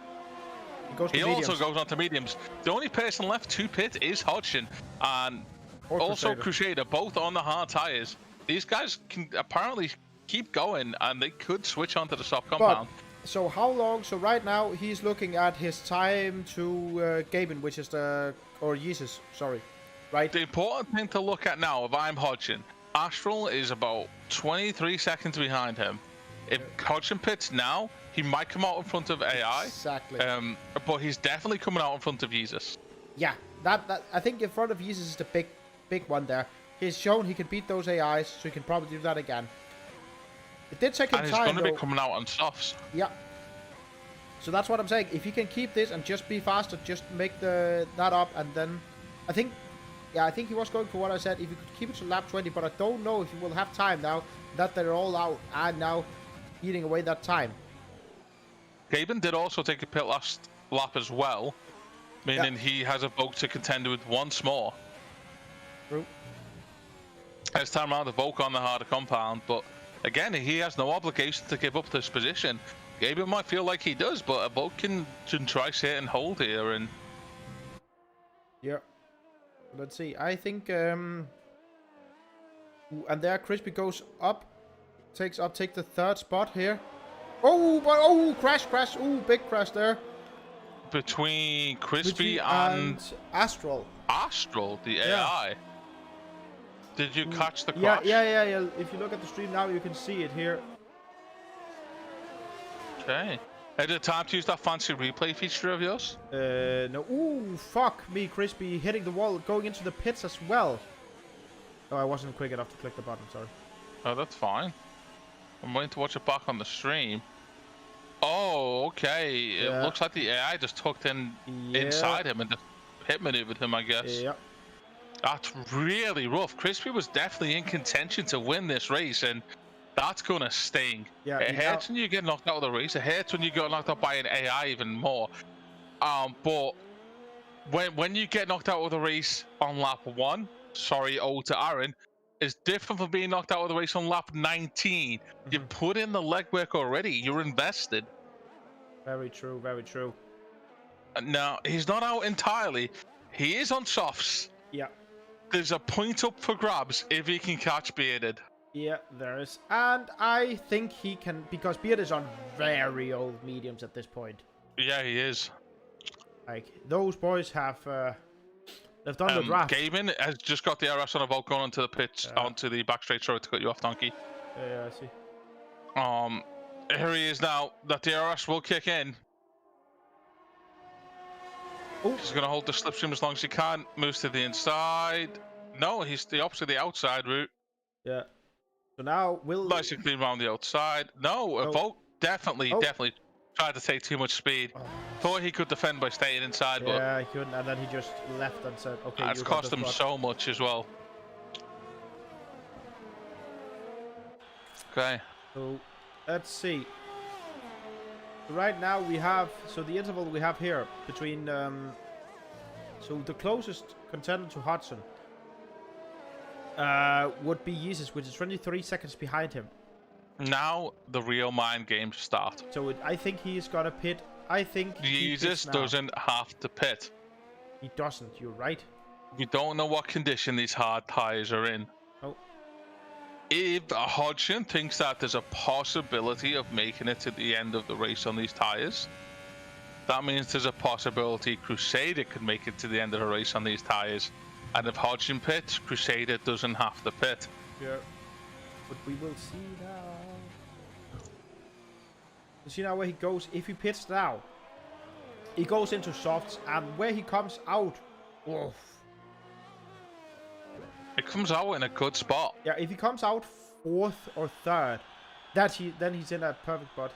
He also goes on to mediums. The only person left to pit is Hodgson, and also Crusader, both on the hard tires. These guys can apparently keep going, and they could switch onto the soft compound. So how long? So right now he's looking at his time to Gaben, which is or Jesus, sorry, right? The important thing to look at now, if I'm Hodgson, Astral is about 23 seconds behind him. If Hodgson pits now, he might come out in front of AI. Exactly. But he's definitely coming out in front of Jesus. Yeah, that I think in front of Jesus is the big one there. He's shown he can beat those AIs, so he can probably do that again. It did take him time, and he's going to be coming out on softs. Yeah. So that's what I'm saying. If he can keep this and just be faster, just make that up, and then I think he was going for what I said. If he could keep it to lap 20, but I don't know if he will have time now that they're all out and now eating away that time. Gaben did also take a pit last lap as well, meaning he has a vote to contend with once more. True. This time around, the Volk on the harder compound, but again, he has no obligation to give up this position. Gaben might feel like he does, but a Volk can try sit and hold here. And yeah, let's see. I think and there Crispy goes up, take the 3rd spot here. Oh, crash! Oh, big crash there. Between Crispy and Astral. Astral, the AI. Did you catch the crash? Yeah. If you look at the stream now, you can see it here. Okay. Is it time to use that fancy replay feature of yours? No. Ooh, fuck me, Crispy hitting the wall, going into the pits as well. Oh, I wasn't quick enough to click the button, sorry. Oh, that's fine. I'm waiting to watch it back on the stream. Oh, okay. It looks like the AI just tucked in inside him and just hit maneuvered him, I guess. Yeah. That's really rough. Crispy was definitely in contention to win this race, and that's gonna sting. Yeah, it hurts when you get knocked out of the race. It hurts when you get knocked out by an AI even more. But when you get knocked out of the race on lap 1, sorry, to Aaron, is different from being knocked out of the race on lap 19. You put in the legwork already. You're invested. Very true. Very true. Now he's not out entirely. He is on softs. Yeah. There's a point up for grabs if he can catch Bearded. Yeah, there is. And I think he can, because Beard is on very old mediums at this point. Yeah, he is. Like, those boys have, they've done the draft. Gaben has just got the RS on a Volk going onto the pitch, onto the back straight. Sorry to cut you off, Donkey. Yeah, I see. Here he is now. That DRS will kick in. Ooh. He's going to hold the slipstream as long as he can. Moves to the inside. No, he's the opposite of the outside route. Yeah. So now will nice and clean around the outside. No, Volk definitely tried to take too much speed. Thought he could defend by staying inside, but yeah, he couldn't, and then he just left and said, "Okay." That's cost him so much as well. Okay. So let's see. Right now we have the interval we have here between so the closest contender to Hudson would be Jesus, which is 23 seconds behind him. Now the real mind games start. So I think he's gonna pit. I think Jesus doesn't have to pit. He doesn't. You're right. We don't know what condition these hard tires are in. Oh. If Hodgson thinks that there's a possibility of making it to the end of the race on these tires, that means there's a possibility Crusader could make it to the end of the race on these tires. And if Hodgson pits, Crusader doesn't have to pit. Yeah. But we will see now. You see now where he goes. If he pits now, he goes into softs, and where he comes out Oof. It comes out in a good spot. Yeah, if he comes out 4th or 3rd, then he's in a perfect spot.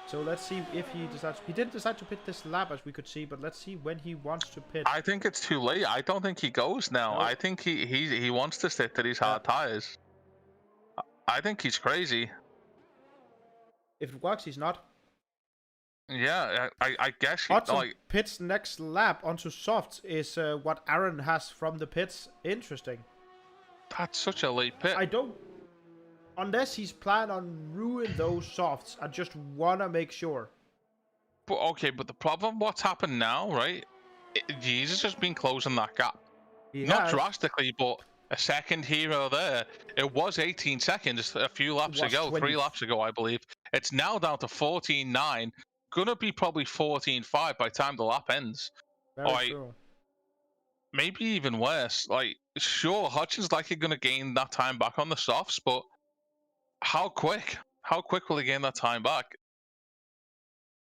So let's see if he decides. He didn't decide to pit this lap, as we could see, but let's see when he wants to pit. I think it's too late. I don't think he goes now. No. I think he wants to stick to these hard tires. I think he's crazy. If it works, he's not. Yeah, I guess he, Hudson like pits next lap onto softs is what Aaron has from the pits. Interesting. that's such a late pit. I don't... Unless he's planning on ruining those softs, I just want to make sure. But okay, but the problem, what's happened now, right? Jesus has been closing that gap. Not drastically, but a second here or there. It was 18 seconds a few laps ago, 3 laps ago, I believe. It's now down to 14.9. Gonna be probably 14.5 by the time the lap ends. Very true. Maybe even worse. Like, sure, Hutchins likely gonna gain that time back on the softs, but how quick? How quick will he gain that time back?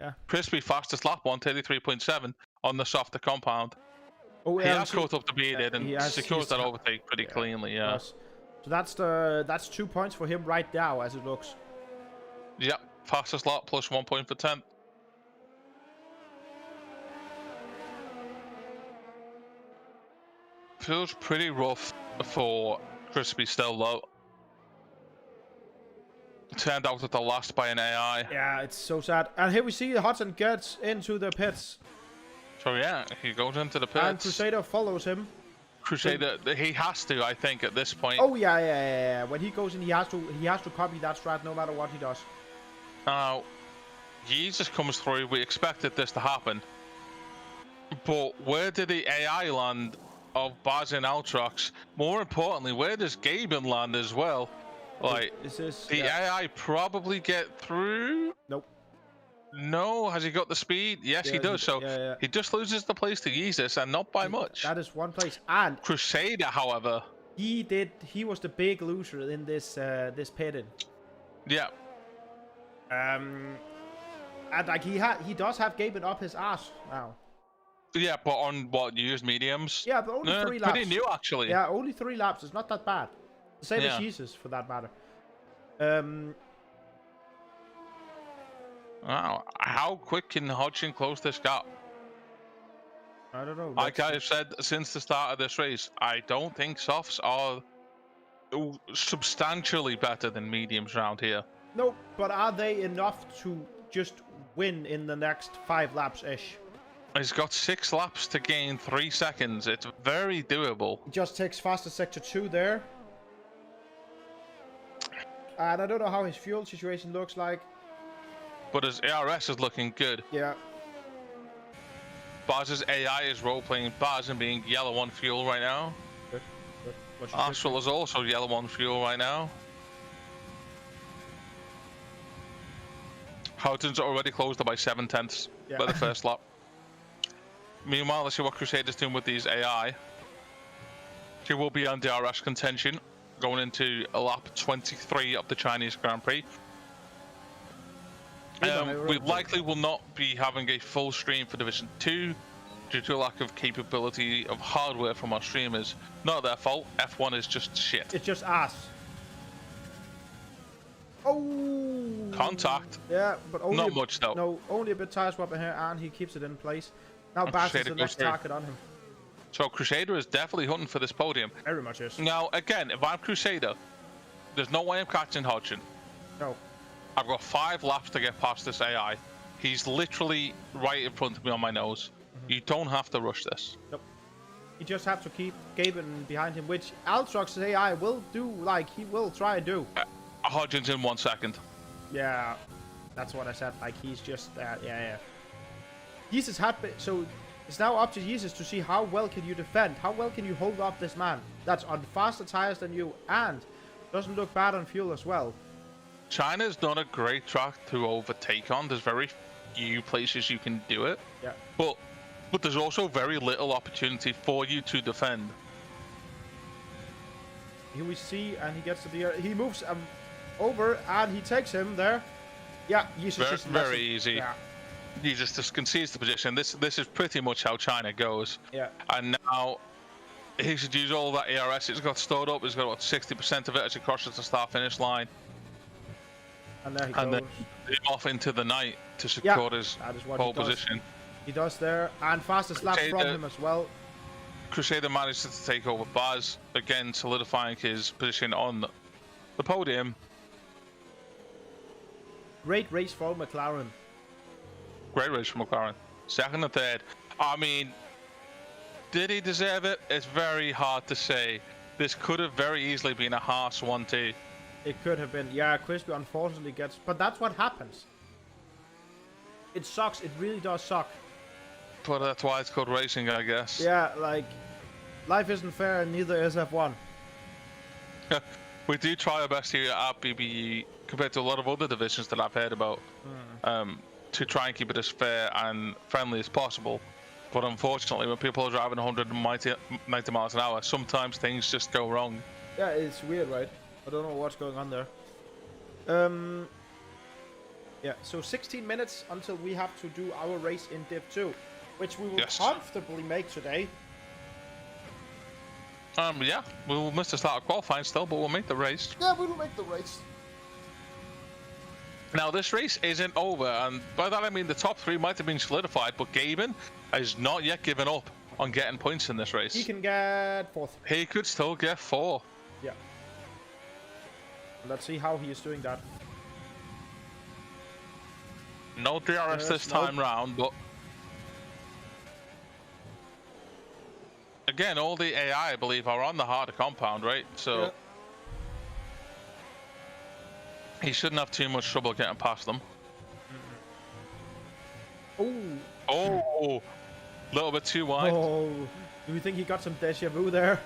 Yeah. Crispy fastest lap, 133.7 on the softer compound. Oh, he has caught up to Bearded and secured that overtake pretty cleanly, yeah. So that's 2 points for him right now, as it looks. Yep, fastest lap plus 1 point for 10th. Feels pretty rough for Crispy still, though. Turned out at the last by an AI. Yeah, it's so sad. And here we see Hudson gets into the pits. So yeah, he goes into the pits. And Crusader follows him. Crusader, he has to, I think, at this point. Oh yeah. When he goes in, he has to copy that strat no matter what he does. Now, Jesus comes through. We expected this to happen. But where did the AI land of Baz and Altrox? More importantly, where does Gaben land as well? Like, the AI probably get through? Nope. No, has he got the speed? Yes, he does. He just loses the place to Jesus, and not by much. That is one place. And Crusader, however, he was the big loser in this pitting. Yeah. And like he does have Gaben up his ass now. Yeah, but on what, used mediums? Yeah, but only 3 laps. Pretty new, actually. Yeah, only 3 laps. It's not that bad. The same as Jesus, for that matter. Wow, how quick can Hodgson close this gap? I don't know. Like I've said since the start of this race, I don't think softs are substantially better than mediums around here. No, but are they enough to just win in the next 5 laps-ish? He's got 6 laps to gain 3 seconds. It's very doable. He just takes fastest sector 2 there. And I don't know how his fuel situation looks like. But his ARS is looking good. Yeah. Baz's AI is role-playing Baz and being yellow on fuel right now. Good. Astral is also yellow on fuel right now. Houghton's already closed by 7/10 by the first lap. Meanwhile, let's see what Crusader's doing with these AI. He will be on DRS contention going into lap 23 of the Chinese Grand Prix. We likely will not be having a full stream for Division 2 due to a lack of capability of hardware from our streamers. Not their fault. F1 is just shit. It's just ass. Oh! Contact. Yeah, but only not much though. No, only a bit tire swapping here, and he keeps it in place. Now Baz is the next target on him. So Crusader is definitely hunting for this podium. Very much is. Now, again, if I'm Crusader, there's no way I'm catching Hodgson. No. I've got 5 laps to get past this AI. He's literally right in front of me on my nose. You don't have to rush this. Nope. You just have to keep Gaben behind him, which Altrox's AI will do, like, he will try and do. Hodgson's in 1 second. Yeah, that's what I said. Like, he's just, Jesus had, so it's now up to Jesus to see how well can you defend, how well can you hold up this man that's on faster tires than you and doesn't look bad on fuel as well. China's not a great track to overtake on. There's very few places you can do it. Yeah. But there's also very little opportunity for you to defend. Here we see, and he gets to the, he moves over, and he takes him there. Yeah, Jesus very easy. Yeah. Jesus just concedes the position. This is pretty much how China goes. Yeah. And Now, he should use all that ARS. He's got stored up. He's got about 60% of it as he crosses the start-finish line. And there he and goes. then off into the night to secure his that is what pole he does. position. He does there, and fastest lap from him as well. Crusader managed to take over Baz, again solidifying his position on the podium. Great race for McLaren. Great race for McLaren. Second and third. I mean, did he deserve it? It's very hard to say. This could have very easily been a Haas 1-2. It could have been. Yeah, Crispy unfortunately gets... But that's what happens. It sucks. It really does suck. But that's why it's called racing, I guess. Yeah, like... Life isn't fair and neither is F1. We do try our best here at BBU, compared to a lot of other divisions that I've heard about, to try and keep it as fair and friendly as possible. But unfortunately, when people are driving 190 miles an hour, sometimes things just go wrong. Yeah, it's weird, right? I don't know what's going on there. Yeah, so 16 minutes until we have to do our race in Div 2, which we will comfortably make today. Yeah, we will miss the start of qualifying still, but we'll make the race. Yeah, we will make the race. Now, this race isn't over, and by that I mean the top three might have been solidified, but Gaben has not yet given up on getting points in this race. He can get 4th. He could still get 4. Yeah. Let's see how he is doing that. No DRS this time round, but again, all the AI, I believe, are on the harder compound, right? So he shouldn't have too much trouble getting past them. Oh, a little bit too wide. Oh, do you think he got some deja vu there?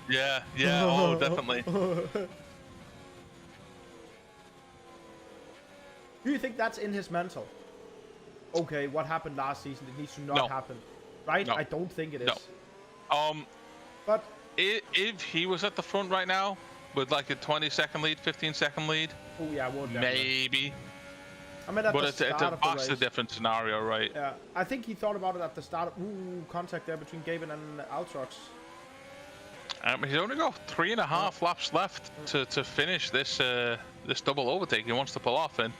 Yeah, oh, definitely. Do you think that's in his mental? Okay, what happened last season? It needs to not happen, right? No. I don't think it is. No. But if he was at the front right now with like a 20-second lead, 15-second lead, oh yeah, would maybe. I mean, at but the it's start a of the vastly race. different scenario, right? Yeah, I think he thought about it at the start. Of, contact there between Gaben and Altrox. He's only got 3.5 laps left to finish this this double overtake he wants to pull off in.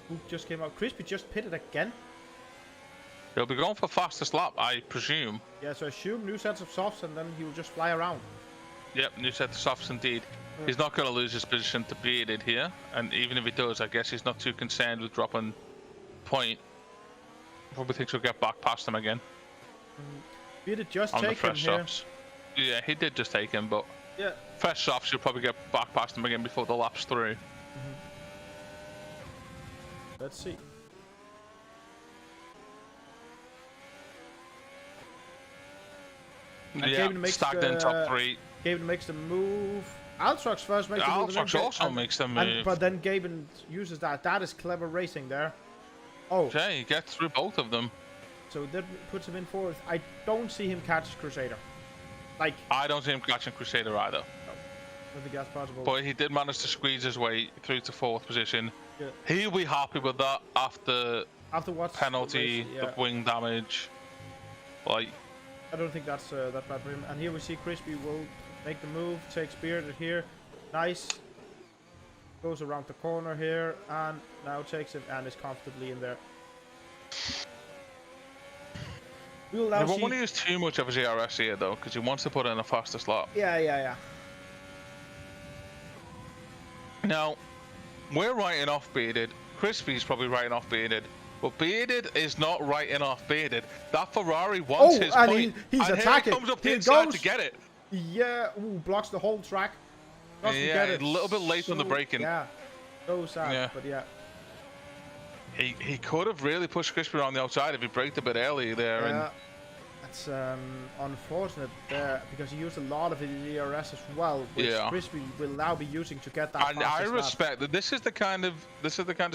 Who just came out? Crispy just pitted again. He'll be going for fastest lap, I presume. Yeah, so assume new sets of softs and then he will just fly around. Yep, new set of softs indeed. He's not going to lose his position to Bearded here, and even if he does, I guess he's not too concerned with dropping point. Probably thinks he'll get back past him again. Bearded just on take the fresh him here. softs. Yeah, he did just take him, but yeah, fresh softs should probably get back past him again before the lap's through. Let's see. Yeah, stacked in top 3. Gaben makes the move. Altrox first makes the move. Altrox also makes the move. But then Gaben uses that. That is clever racing there. Oh. Okay, he gets through both of them. So that puts him in 4th. I don't see him catch Crusader. Like, I don't see him catching Crusader either. No. I don't think that's possible. But he did manage to squeeze his way through to 4th position. Yeah. He'll be happy with that after what penalty, the wing damage. Like, I don't think that's that bad for him. And here we see Crispy will make the move, takes Bearded here. Nice. Goes around the corner here and now takes it and is comfortably in there. We'll now he won't want to use too much of his ERS here though, because he wants to put in a faster slot. Yeah. Now, we're writing off Bearded. Crispy's probably writing off Bearded. But Bearded is not writing off Bearded. That Ferrari wants his point. He's and attacking. Here he comes up the inside to get it. Yeah, blocks the whole track. Yeah, a little bit late on the braking. Yeah, so sad, but yeah. He could have really pushed Crispy around the outside if he braked a bit early there. Yeah, and that's unfortunate there because he used a lot of his ERS as well, which Crispy will now be using to get that. And I respect that. This is the kind of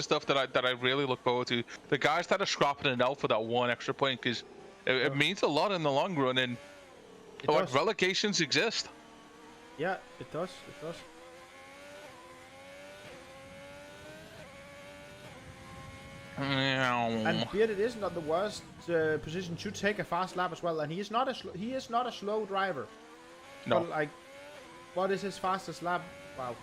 stuff that I really look forward to. The guys that are scrapping it out for that one extra point, because it means a lot in the long run, and like relegations exist. Yeah, it does. It does. And Bearded isn't on the worst position to take a fast lap as well, and he is not a slow driver. No. But, like, what is his fastest lap? Wow.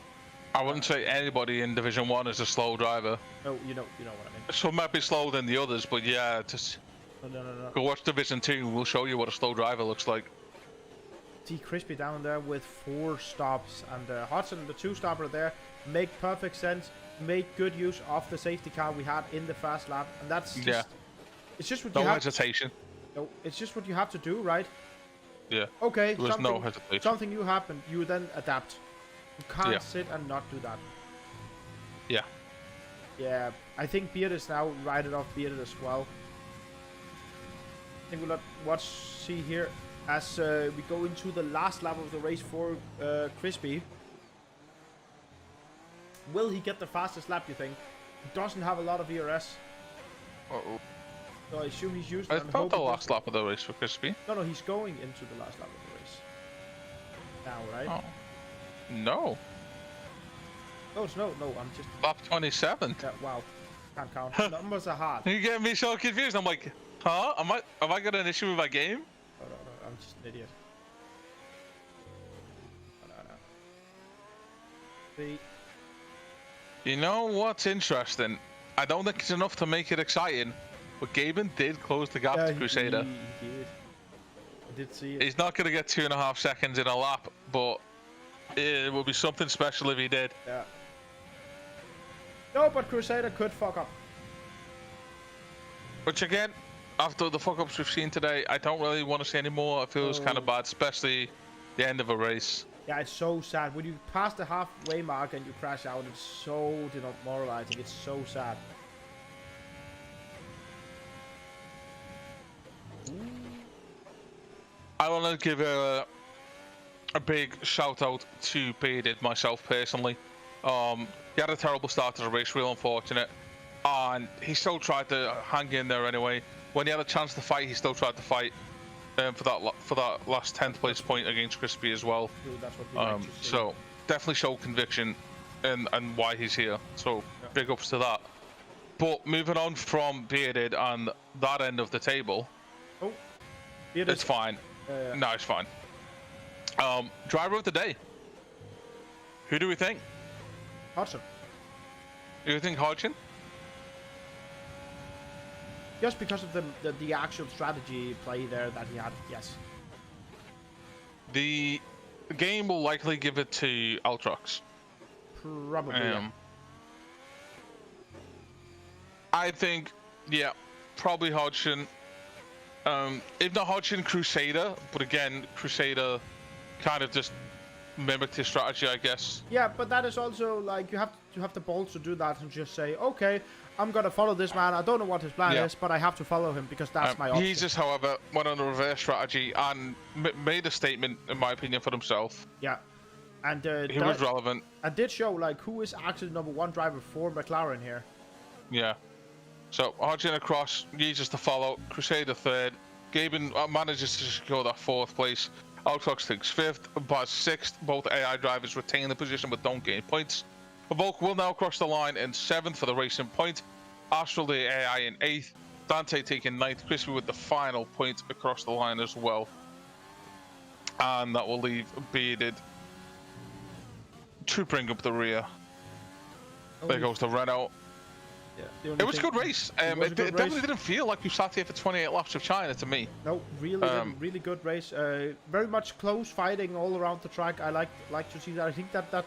I wouldn't say anybody in Division 1 is a slow driver. No, you know what I mean. Some might be slower than the others, but yeah, just No. go watch Division 2. We'll show you what a slow driver looks like. See Crispy down there with 4 stops, and Hudson, the 2-stopper there, make perfect sense. Make good use of the safety car we had in the fast lap, and that's just, it's just what you have. No hesitation. No, it's just what you have to do, right? Yeah. Okay. There was no hesitation. Something new happened. You then adapt. You can't sit and not do that. Yeah. Yeah, I think Beard is now riding off Bearded as well. I think we'll see here as we go into the last lap of the race for Crispy. Will he get the fastest lap, you think? He doesn't have a lot of ERS. Uh-oh. So I assume he's used I thought the last lap of the race for Crispy. No, he's going into the last lap of the race. Now, right? Oh. No. No, it's no, I'm just... Lap 27. Yeah, wow. Can't count. Numbers are hard. You get me so confused. I'm like, huh? Have I got an issue with my game? No, I'm just an idiot. No. See? You know what's interesting? I don't think it's enough to make it exciting, but Gaben did close the gap to Crusader. He did. I did see it. He's not going to get 2.5 seconds in a lap, but it would be something special if he did. Yeah. No, but Crusader could fuck up. Which again, after the fuck-ups we've seen today, I don't really want to see any more. It feels kind of bad, especially the end of a race. Yeah, it's so sad. When you pass the halfway mark and you crash out, it's so demoralizing. It's so sad. I want to give a big shout out to Bearded myself personally. He had a terrible start to the race, real unfortunate, and he still tried to hang in there anyway. When he had a chance to fight, he still tried to fight for that last 10th place point against Crispy as well. That's what we like to see. So definitely showed conviction and why he's here. So big ups to that. But moving on from Bearded and that end of the table, it's fine. No, it's fine. Driver of the day. Who do we think? Hudson. Do you think Hodgson? Just because of the actual strategy play there that he had, yes. The game will likely give it to Altrox. Probably. Yeah. I think, yeah, probably Hodgson. If not Hodgson, Crusader. But again, Crusader kind of just mimicked his strategy, I guess. Yeah, but that is also like you have the balls to do that and just say, okay, I'm gonna follow this man. I don't know what his plan is, but I have to follow him because that's my option. He just, however, went on a reverse strategy and made a statement, in my opinion, for himself. Yeah, and he was relevant. And did show like who is actually #1 driver for McLaren here. Yeah. So Hodgson across, Jesus to follow, Crusader 3rd, Gaben manages to secure that 4th place. Altrox takes 5th, Baz 6th. Both AI drivers retain the position but don't gain points. Volk will now cross the line in 7th for the racing point. Astral the AI in 8th. Dante taking 9th. Crispy with the final point across the line as well. And that will leave Bearded to bring up the rear. There goes the Renault. Yeah, it was a good race. It definitely didn't feel like we sat here for 28 laps of China to me. No, really good race. Very much close fighting all around the track. I like to see that. I think that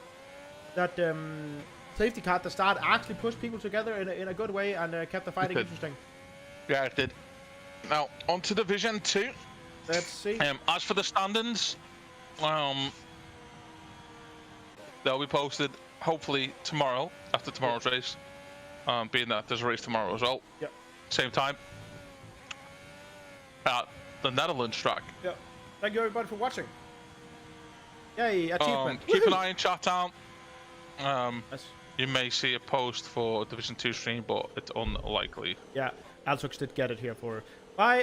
safety car at the start actually pushed people together in a good way and kept the fighting interesting. Yeah, it did. Now on to Division 2. Let's see. As for the standings, they'll be posted hopefully tomorrow after tomorrow's race. Being that there's a race tomorrow as well. Yep. Same time. At the Netherlands track. Yep. Thank you everybody for watching. Yay, achievement. Keep an eye on chat down. You may see a post for Division 2 stream, but it's unlikely. Yeah, Altox did get it here for. Bye.